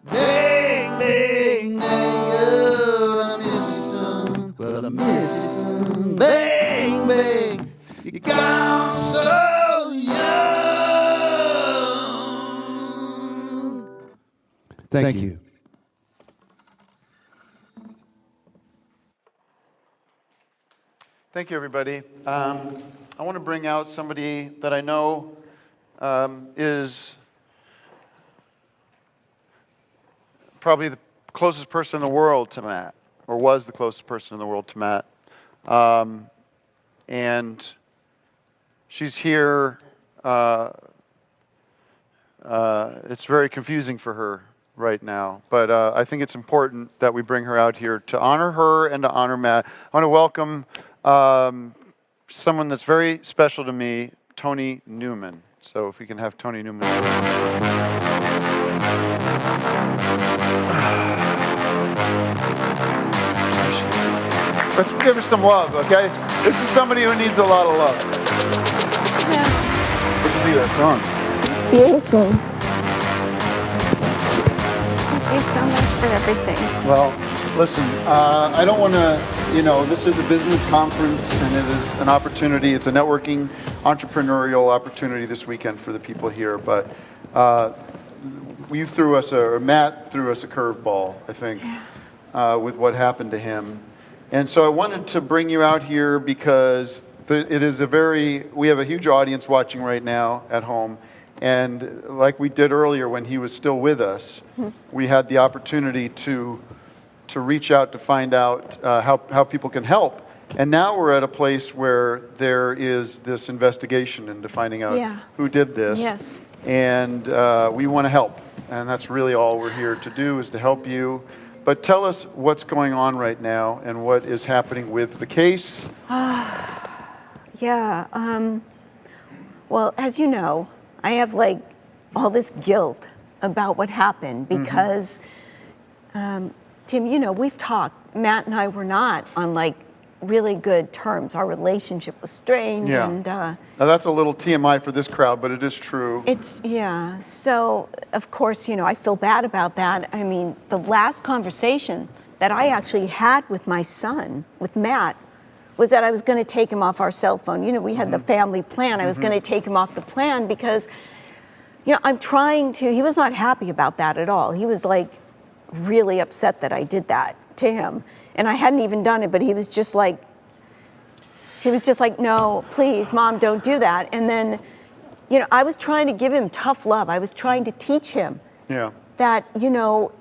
Speaker 9: Bang, bang, ain't gonna miss you, son. Well, I miss you, son. Bang, bang, you gone so young. Thank you. Thank you, everybody. I want to bring out somebody that I know is probably the closest person in the world to Matt, or was the closest person in the world to Matt. And she's here. It's very confusing for her right now, but I think it's important that we bring her out here to honor her and to honor Matt. I want to welcome someone that's very special to me, Tony Newman. So if we can have Tony Newman. Let's give her some love, okay? This is somebody who needs a lot of love. What do you think of that song?
Speaker 6: It's beautiful. Thank you so much for everything.
Speaker 9: Well, listen, I don't want to, this is a business conference and it is an opportunity. It's a networking, entrepreneurial opportunity this weekend for the people here. But Matt threw us a curveball, I think, with what happened to him. And so I wanted to bring you out here because we have a huge audience watching right now at home. And like we did earlier when he was still with us, we had the opportunity to reach out to find out how people can help. And now we're at a place where there is this investigation into finding out who did this.
Speaker 6: Yes.
Speaker 9: And we want to help. And that's really all we're here to do, is to help you. But tell us what's going on right now and what is happening with the case.
Speaker 6: Well, as you know, I have all this guilt about what happened because Tim, you know, we've talked. Matt and I were not on like really good terms. Our relationship was strained,
Speaker 1: Yeah.
Speaker 6: and
Speaker 1: Now that's a little TMI for this crowd, but it is true.
Speaker 6: it's yeah. So of course, you know, I feel bad about that. I mean, the last conversation that I actually had with my son, with Matt, was that I was going to take him off our cell phone. You know, we had the family plan. I was going to take him off the plan because, you know, I'm trying to. He was not happy about that at all. He was like really upset that I did that to him, and I hadn't even done it, but he was just like, no, please, Mom, don't do that. And then, you know, I was trying to give him tough love. I was trying to teach him that, you know,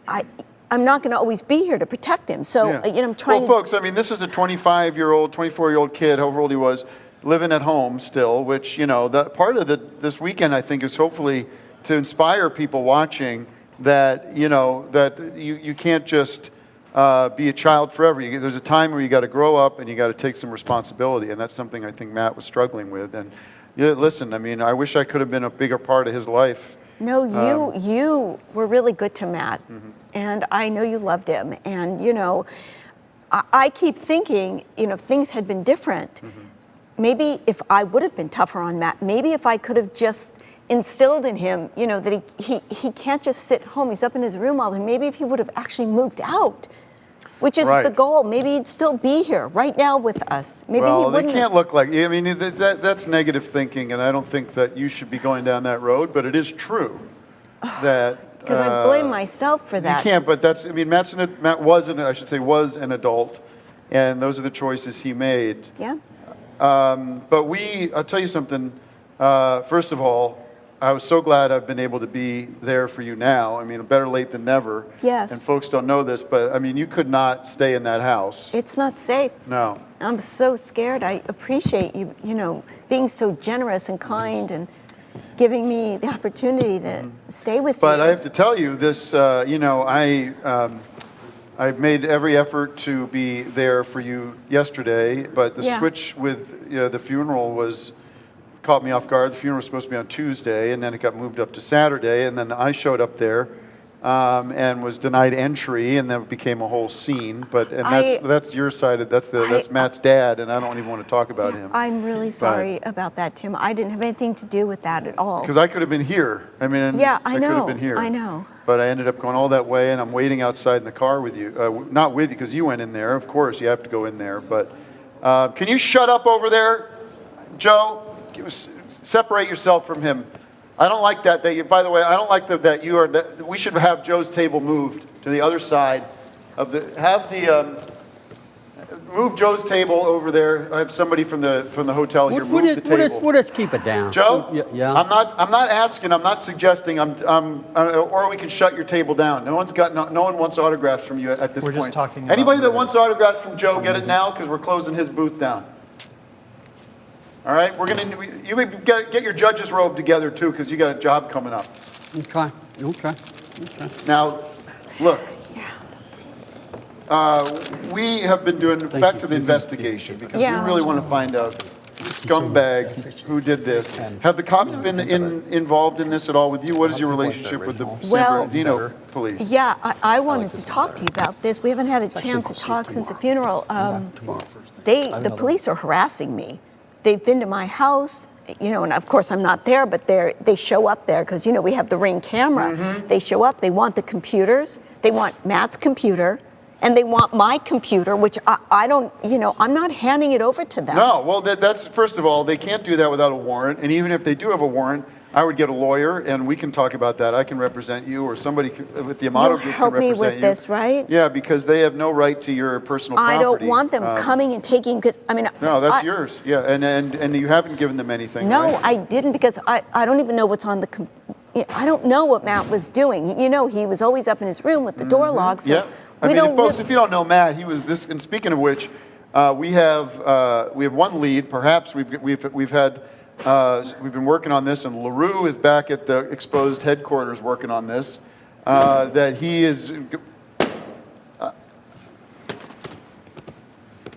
Speaker 6: I'm not going to always be here to protect him. So, you know, I'm trying
Speaker 1: Well, folks, I mean, this is a 25-year-old, 24-year-old kid, however old he was, living at home still, which, you know, that part of this weekend, I think, is hopefully to inspire people watching that, you know, that you can't just be a child forever. There's a time where you got to grow up and you got to take some responsibility, and that's something I think Matt was struggling with. And listen, I mean, I wish I could have been a bigger part of his life.
Speaker 6: No, you were really good to Matt, and I know you loved him. And you know, I keep thinking, you know, if things had been different, maybe if I would have been tougher on Matt, maybe if I could have just instilled in him, you know, that he can't just sit home. He's up in his room all the time. Maybe if he would have actually moved out, which is the goal. Maybe he'd still be here right now with us. Maybe he wouldn't.
Speaker 1: They can't look like. I mean, that's negative thinking, and I don't think that you should be going down that road. But it is true that
Speaker 6: because I blame myself for that.
Speaker 1: You can't. But that's. I mean, Matt was an adult, and those are the choices he made.
Speaker 6: Yeah.
Speaker 1: But I'll tell you something. First of all, I was so glad I've been able to be there for you now. I mean, better late than never.
Speaker 6: Yes.
Speaker 1: And folks don't know this, but I mean, you could not stay in that house.
Speaker 6: It's not safe.
Speaker 1: No.
Speaker 6: I'm so scared. I appreciate you, you know, being so generous and kind and giving me the opportunity to stay with you.
Speaker 1: But I have to tell you this, you know, I've made every effort to be there for you yesterday, but the switch with the funeral caught me off guard. The funeral was supposed to be on Tuesday, and then it got moved up to Saturday, and then I showed up there and was denied entry, and then it became a whole scene. But that's your side. That's Matt's dad, and I don't even want to talk about him.
Speaker 6: I'm really sorry about that, Tim. I didn't have anything to do with that at all.
Speaker 1: Because I could have been here. I mean, I could have been here.
Speaker 6: I know.
Speaker 1: But I ended up going all that way, and I'm waiting outside in the car with you. Not with you, because you went in there. Of course, you have to go in there. But can you shut up over there, Joe? Separate yourself from him. I don't like that. By the way, I don't like that you are. That we should have Joe's table moved to the other side of the. Move Joe's table over there. I have somebody from the hotel here. Move the table.
Speaker 5: We'll just keep it down.
Speaker 1: Joe,
Speaker 5: yeah.
Speaker 1: I'm not asking. I'm not suggesting. Or we can shut your table down. No one wants autographs from you at this point.
Speaker 3: We're just talking.
Speaker 1: Anybody that wants autographs from Joe, get it now because we're closing his booth down. All right, you get your judge's robe together too, because you got a job coming up.
Speaker 5: Okay.
Speaker 1: Now, look, we have been doing back to the investigation because we really want to find out scumbag who did this. Have the cops been involved in this at all with you? What is your relationship with the San Bernardino police?
Speaker 6: Yeah, I wanted to talk to you about this. We haven't had a chance to talk since the funeral. The police are harassing me. They've been to my house, you know, and of course I'm not there, but they show up there because, you know, we have the Ring camera. They show up, they want the computers, they want Matt's computer, and they want my computer, which I don't, you know, I'm not handing it over to them.
Speaker 1: No, well, that's, first of all, they can't do that without a warrant, and even if they do have a warrant, I would get a lawyer, and we can talk about that. I can represent you, or somebody with the Amato Group can represent you.
Speaker 6: You'll help me with this, right?
Speaker 1: Yeah, because they have no right to your personal property.
Speaker 6: I don't want them coming and taking, because, I mean...
Speaker 1: No, that's yours, yeah, and you haven't given them anything,
Speaker 6: No,
Speaker 1: right?
Speaker 6: I didn't, because I don't even know what's on the... I don't know what Matt was doing. You know, he was always up in his room with the door locked, so...
Speaker 1: Yeah, I mean, folks, if you don't know Matt, he was this, and speaking of which, we have one lead, perhaps we've had... we've been working on this, and LaRue is back at the exposed headquarters working on this. That he is...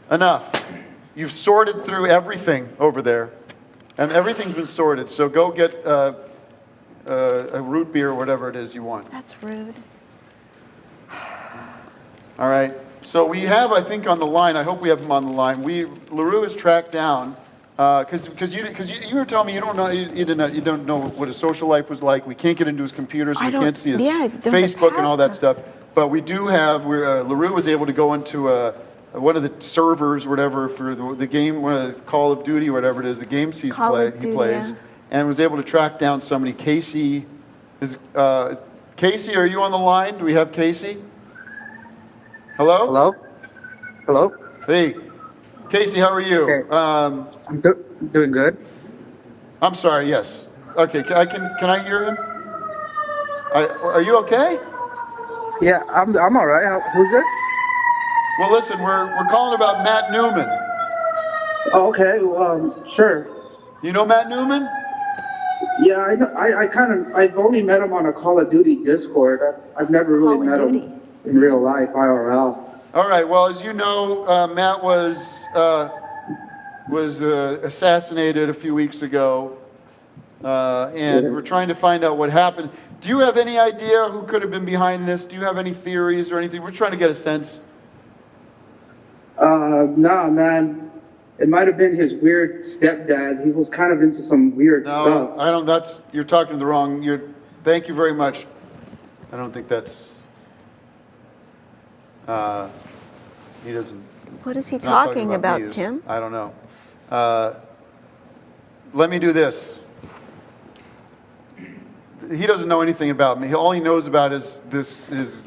Speaker 1: enough. You've sorted through everything over there, and everything's been sorted, so go get a root beer or whatever it is you want.
Speaker 6: That's rude.
Speaker 1: All right. So we have, I think, on the line. I hope we have him on the line. LaRue is tracked down because you were telling me you don't know what his social life was like. We can't get into his computer, so we can't see his Facebook and all that stuff. But we do have. LaRue was able to go into one of the servers, or whatever, for the game, one of the Call of Duty, or whatever it is, the games he plays, and was able to track down somebody. Casey, Casey, are you on the line? Do we have Casey? Hello?
Speaker 15: Hello? Hello?
Speaker 1: Hey, Casey, how are you?
Speaker 15: Okay. I'm doing good.
Speaker 1: I'm sorry, yes. Okay, can I hear him? Are you okay?
Speaker 15: Yeah, I'm all right. Who's this?
Speaker 1: Well, listen, we're calling about Matt Newman.
Speaker 15: Oh, okay. Sure.
Speaker 1: You know Matt Newman?
Speaker 15: Yeah, I know. I've only met him on a Call of Duty Discord. I've never really met him in real life, IRL.
Speaker 1: All right. Well, as you know, Matt was assassinated a few weeks ago, and we're trying to find out what happened. Do you have any idea who could have been behind this? Do you have any theories or anything? We're trying to get a sense.
Speaker 15: No, man. It might have been his weird stepdad. He was kind of into some weird stuff.
Speaker 1: No, I don't. You're talking to the wrong. Thank you very much. I don't think that's. He doesn't.
Speaker 6: What is he talking about,
Speaker 1: me.
Speaker 6: Tim?
Speaker 1: I don't know. Let me do this. He doesn't know anything about me. All he knows about is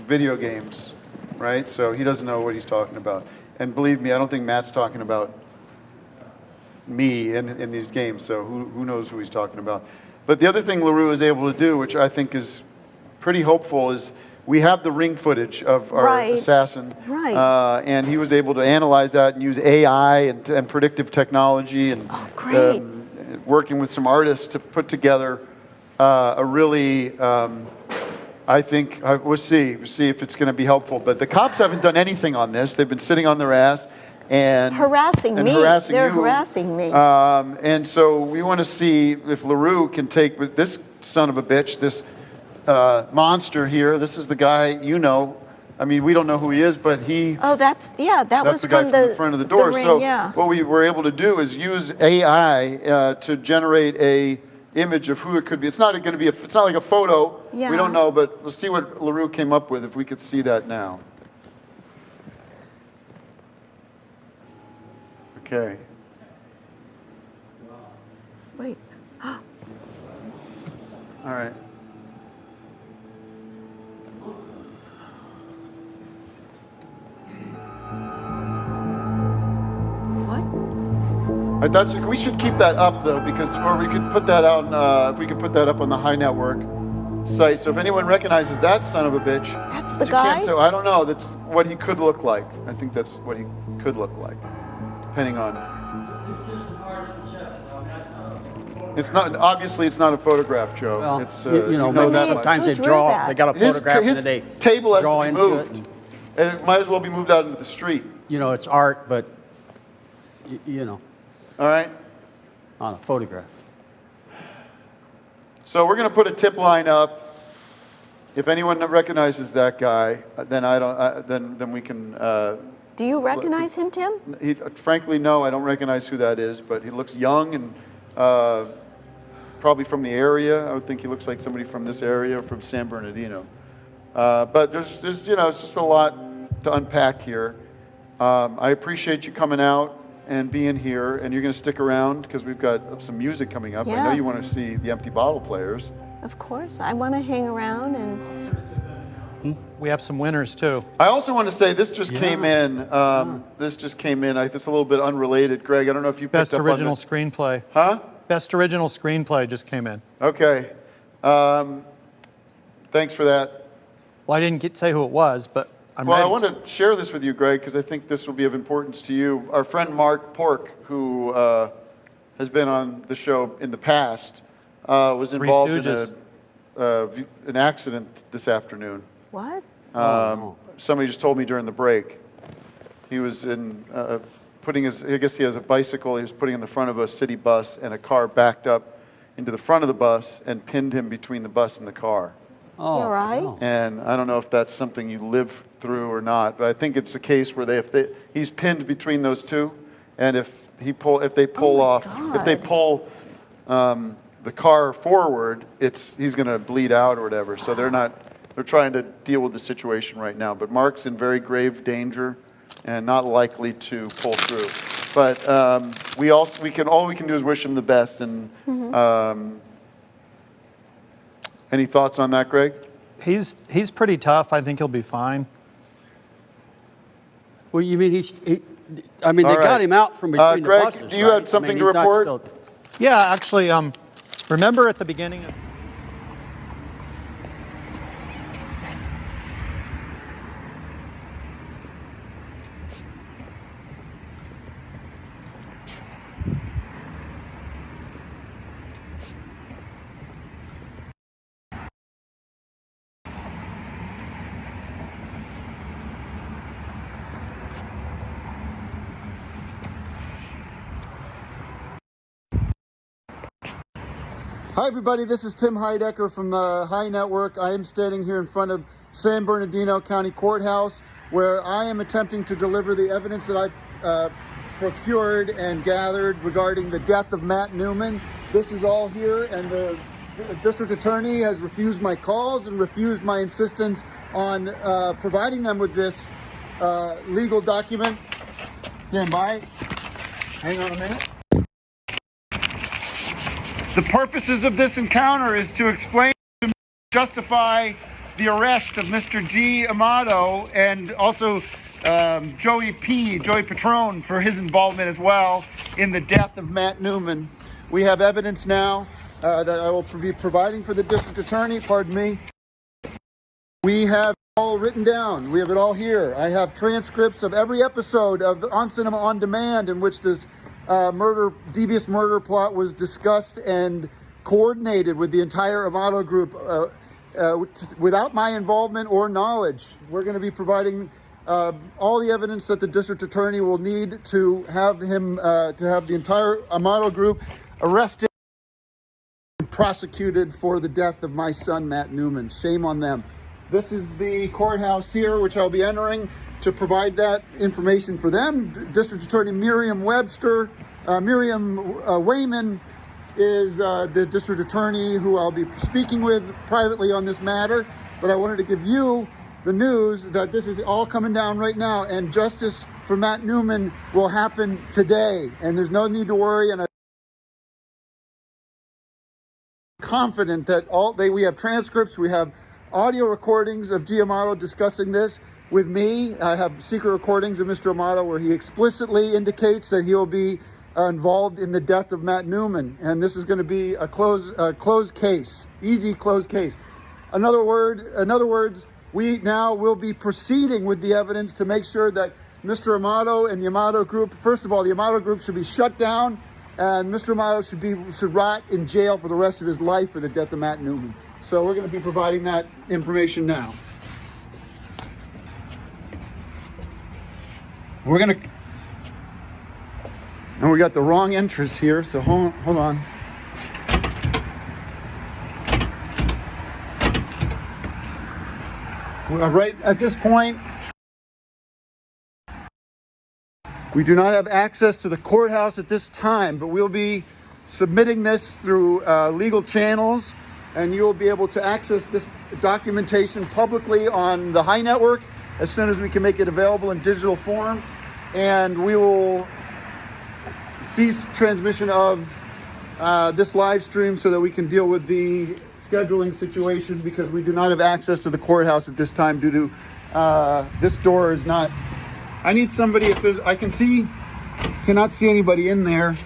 Speaker 1: video games, right? So he doesn't know what he's talking about. And believe me, I don't think Matt's talking about me in these games. So who knows who he's talking about? But the other thing LaRue is able to do, which I think is pretty hopeful, is we have the ring footage of our assassin.
Speaker 6: Right.
Speaker 1: And he was able to analyze that and use AI and predictive technology and working with some artists to put together a really, I think, we'll see if it's going to be helpful. But the cops haven't done anything on this. They've been sitting on their ass and
Speaker 6: harassing me. They're harassing me.
Speaker 1: And so we want to see if LaRue can take this son of a bitch, this monster here. This is the guy, you know. I mean, we don't know who he is, but he.
Speaker 6: Oh, that was
Speaker 1: the guy
Speaker 6: from
Speaker 1: the front of the door.
Speaker 6: ring,
Speaker 1: so
Speaker 6: yeah.
Speaker 1: what we were able to do is use AI to generate a image of who it could be. It's not going to be. It's not like a photo.
Speaker 6: Yeah.
Speaker 1: We don't know, but we'll see what LaRue came up with. If we could see that now. Okay.
Speaker 6: Wait.
Speaker 1: All right. We should keep that up though, because or we could put that out. If we could put that up on the High Network site. So if anyone recognizes that son of a bitch,
Speaker 6: that's the guy.
Speaker 1: I don't know. That's what he could look like. I think that's what he could look like, depending on. It's not obviously. It's not a photograph, Joe.
Speaker 5: Well,
Speaker 1: it's
Speaker 5: you know that sometimes they draw. They got a photograph and they
Speaker 1: table has
Speaker 5: draw
Speaker 1: to be
Speaker 5: into
Speaker 1: moved,
Speaker 5: it.
Speaker 1: and it might as well be moved out into the street.
Speaker 5: You know, it's art, but you know.
Speaker 1: All right.
Speaker 5: On a photograph.
Speaker 1: So we're going to put a tip line up. If anyone recognizes that guy, then I don't. Then we can.
Speaker 6: Do you recognize him, Tim?
Speaker 1: Frankly, no. I don't recognize who that is. But he looks young and probably from the area. I would think he looks like somebody from this area, from San Bernardino. But there's it's just a lot to unpack here. I appreciate you coming out and being here, and you're going to stick around because we've got some music coming up.
Speaker 6: Yeah.
Speaker 1: I know you want to see the Empty Bottle Players.
Speaker 6: Of course. I want to hang around and...
Speaker 3: We have some winners, too.
Speaker 1: I also want to say this just came in. This just came in. It's a little bit unrelated. Greg, I don't know if you picked
Speaker 3: Best
Speaker 1: up
Speaker 3: original
Speaker 1: on
Speaker 3: screenplay.
Speaker 1: Huh?
Speaker 3: Best original screenplay just came in.
Speaker 1: Okay. Thanks for that.
Speaker 3: Well, I didn't say who it was, but I'm
Speaker 1: Well,
Speaker 3: ready.
Speaker 1: I want to share this with you, Greg, because I think this will be of importance to you. Our friend Mark Pork, who has been on the show in the past, was involved in an accident this afternoon.
Speaker 6: What?
Speaker 1: Somebody just told me during the break. He was in putting his, I guess he has a bicycle, he was putting in the front of a city bus, and a car backed up into the front of the bus and pinned him between the bus and the car.
Speaker 5: Oh,
Speaker 6: all right?
Speaker 5: no.
Speaker 1: And I don't know if that's something you live through or not, but I think it's a case where he's pinned between those two, and if they pull the car forward, he's going to bleed out or whatever. So they're trying to deal with the situation right now. But Mark's in very grave danger and not likely to pull through. But all we can do is wish him the best. And any thoughts on that, Greg?
Speaker 3: He's pretty tough. I think he'll be fine.
Speaker 5: Well, you mean they
Speaker 1: All
Speaker 5: got
Speaker 1: right.
Speaker 5: him out from between
Speaker 1: Greg,
Speaker 5: the buses,
Speaker 1: do you
Speaker 5: right?
Speaker 1: have something to
Speaker 5: he's not
Speaker 1: report?
Speaker 5: still-
Speaker 3: Yeah, actually, remember at the beginning of
Speaker 9: Hi, everybody. This is Tim Heidecker from the High Network. I am standing here in front of San Bernardino County Courthouse, where I am attempting to deliver the evidence that I've procured and gathered regarding the death of Matt Newman. This is all here, and the district attorney has refused my calls and refused my insistence on providing them with this legal document. Stand by. Hang on a minute. The purposes of this encounter is to explain, to justify the arrest of Mr. G. Amato and also Joey Patrone, for his involvement as well in the death of Matt Newman. We have evidence now that I will be providing for the district attorney, pardon me. We have it all written down. We have it all here. I have transcripts of every episode of On Cinema On Demand in which this devious murder plot was discussed and coordinated with the entire Amato group without my involvement or knowledge. We're going to be providing all the evidence that the district attorney will need to have the entire Amato group arrested and prosecuted for the death of my son, Matt Newman. Shame on them. This is the courthouse here, which I'll be entering to provide that information for them. District Attorney Miriam Webster, Wayman is the district attorney who I'll be speaking with privately on this matter. But I wanted to give you the news that this is all coming down right now, and justice for Matt Newman will happen today. And there's no need to worry, and I'm confident that we have transcripts, we have audio recordings of G. Amato discussing this with me. I have secret recordings of Mr. Amato where he explicitly indicates that he will be involved in the death of Matt Newman. And this is going to be a closed case, easy closed case. In other words, we now will be proceeding with the evidence to make sure that Mr. Amato and the Amato group, first of all, the Amato group should be shut down, and Mr. Amato should rot in jail for the rest of his life for the death of Matt Newman. So we're going to be providing that information now. And we got the wrong entrance here, so hold on. Right at this point, we do not have access to the courthouse at this time, but we'll be submitting this through legal channels, and you'll be able to access this documentation publicly on the High Network as soon as we can make it available in digital form. And we will cease transmission of this live stream so that we can deal with the scheduling situation, because we do not have access to the courthouse at this time due to this door is not. I need somebody, if there's, cannot see anybody in there,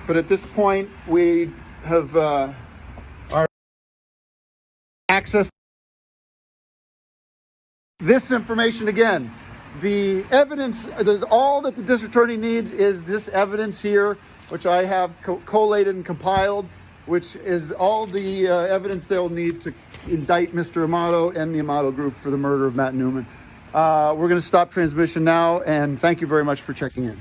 Speaker 9: but at this point we have our access. This information again, the evidence, all that the district attorney needs is this evidence here, which I have collated and compiled, which is all the evidence they'll need to indict Mr. Amato and the Amato group for the murder of Matt Newman. We're going to stop transmission now, and thank you very much for checking in.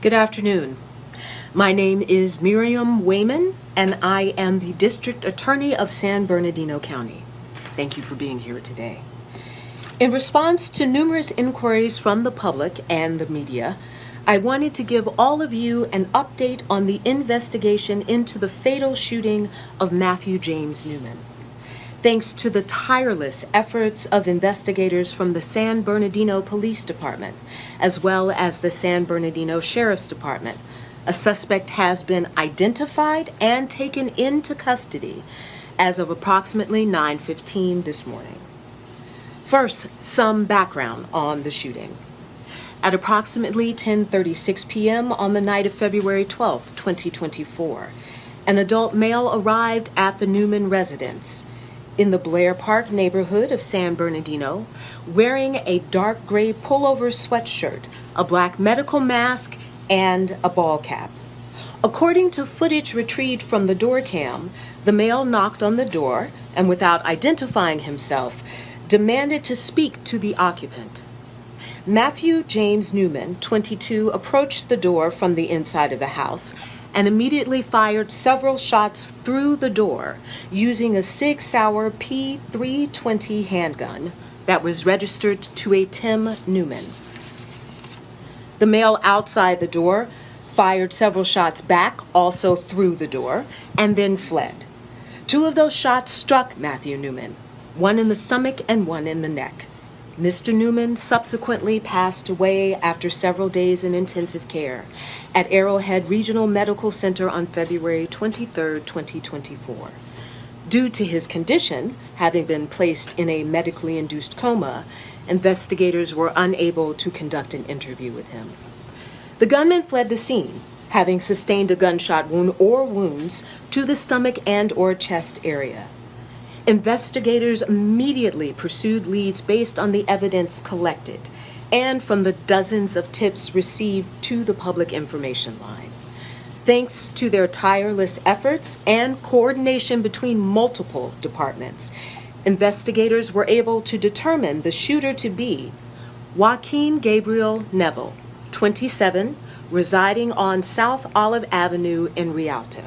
Speaker 16: Good afternoon. My name is Miriam Wayman, and I am the District Attorney of San Bernardino County. Thank you for being here today. In response to numerous inquiries from the public and the media, I wanted to give all of you an update on the investigation into the fatal shooting of Matthew James Newman. Thanks to the tireless efforts of investigators from the San Bernardino Police Department, as well as the San Bernardino Sheriff's Department, a suspect has been identified and taken into custody as of approximately 9:15 this morning. First, some background on the shooting. At approximately 10:36 p.m. on the night of February 12, 2024, an adult male arrived at the Newman residence in the Blair Park neighborhood of San Bernardino, wearing a dark gray pullover sweatshirt, a black medical mask, and a ball cap. According to footage retrieved from the door cam, the male knocked on the door and, without identifying himself, demanded to speak to the occupant. Matthew James Newman, 22, approached the door from the inside of the house and immediately fired several shots through the door using a Sig Sauer P320 handgun that was registered to a Tim Newman. The male outside the door fired several shots back, also through the door, and then fled. 2 of those shots struck Matthew Newman, one in the stomach and one in the neck. Mr. Newman subsequently passed away after several days in intensive care at Arrowhead Regional Medical Center on February 23, 2024. Due to his condition, having been placed in a medically induced coma, investigators were unable to conduct an interview with him. The gunman fled the scene, having sustained a gunshot wound or wounds to the stomach and/or chest area. Investigators immediately pursued leads based on the evidence collected and from the dozens of tips received to the public information line. Thanks to their tireless efforts and coordination between multiple departments, investigators were able to determine the shooter to be Joaquin Gabriel Neville, 27, residing on South Olive Avenue in Rialto.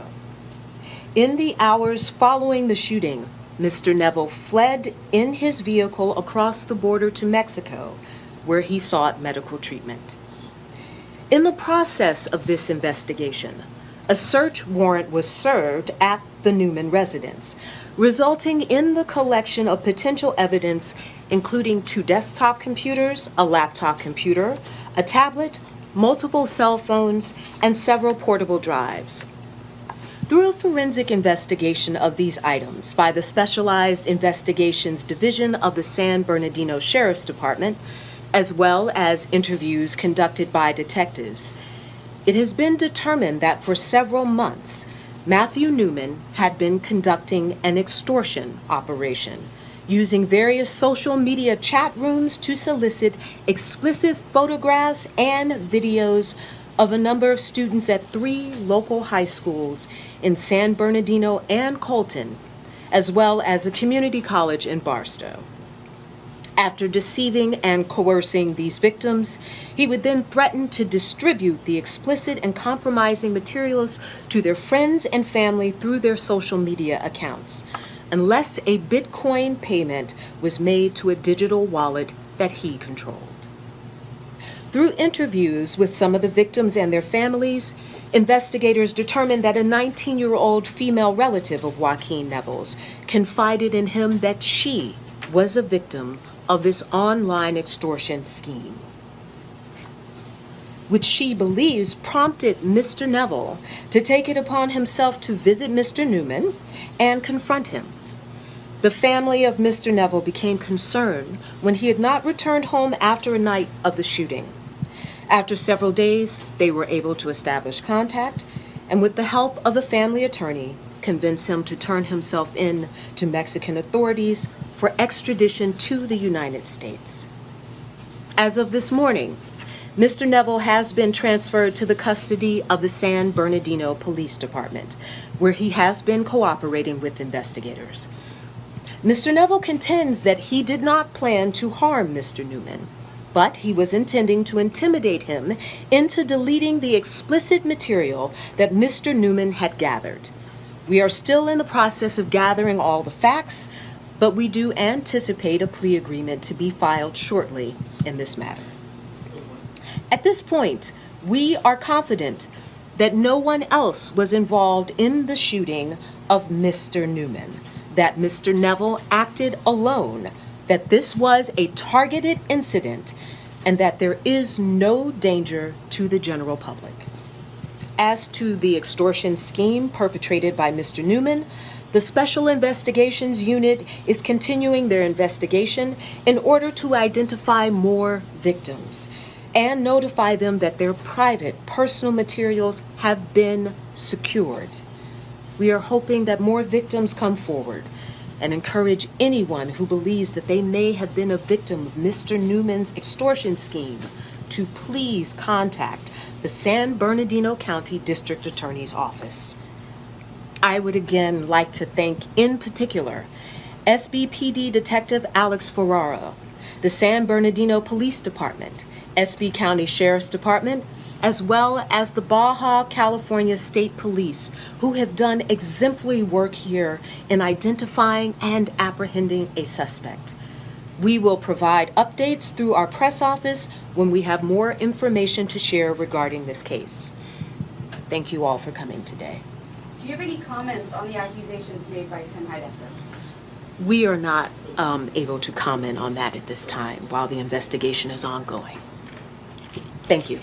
Speaker 16: In the hours following the shooting, Mr. Neville fled in his vehicle across the border to Mexico, where he sought medical treatment. In the process of this investigation, a search warrant was served at the Newman residence, resulting in the collection of potential evidence, including 2 desktop computers, a laptop computer, a tablet, multiple cell phones, and several portable drives. Through a forensic investigation of these items by the Specialized Investigations Division of the San Bernardino Sheriff's Department, as well as interviews conducted by detectives, it has been determined that for several months, Matthew Newman had been conducting an extortion operation, using various social media chat rooms to solicit explicit photographs and videos of a number of students at 3 local high schools in San Bernardino and Colton, as well as a community college in Barstow. After deceiving and coercing these victims, he would then threaten to distribute the explicit and compromising materials to their friends and family through their social media accounts, unless a Bitcoin payment was made to a digital wallet that he controlled. Through interviews with some of the victims and their families, investigators determined that a 19-year-old female relative of Joaquin Neville's confided in him that she was a victim of this online extortion scheme, which she believes prompted Mr. Neville to take it upon himself to visit Mr. Newman and confront him. The family of Mr. Neville became concerned when he had not returned home after a night of the shooting. After several days, they were able to establish contact and, with the help of a family attorney, convince him to turn himself in to Mexican authorities for extradition to the United States. As of this morning, Mr. Neville has been transferred to the custody of the San Bernardino Police Department, where he has been cooperating with investigators. Mr. Neville contends that he did not plan to harm Mr. Newman, but he was intending to intimidate him into deleting the explicit material that Mr. Newman had gathered. We are still in the process of gathering all the facts, but we do anticipate a plea agreement to be filed shortly in this matter. At this point, we are confident that no one else was involved in the shooting of Mr. Newman, that Mr. Neville acted alone, that this was a targeted incident, and that there is no danger to the general public. As to the extortion scheme perpetrated by Mr. Newman, the Special Investigations Unit is continuing their investigation in order to identify more victims and notify them that their private, personal materials have been secured. We are hoping that more victims come forward and encourage anyone who believes that they may have been a victim of Mr. Newman's extortion scheme to please contact the San Bernardino County District Attorney's Office. I would again like to thank, in particular, SBPD Detective Alex Ferraro, the San Bernardino Police Department, SB County Sheriff's Department, as well as the Baja California State Police, who have done exemplary work here in identifying and apprehending a suspect. We will provide updates through our press office when we have more information to share regarding this case. Thank you all for coming today.
Speaker 17: Do you have any comments on the accusations made by Tim Heidecker?
Speaker 16: We are not able to comment on that at this time while the investigation is ongoing. Thank you.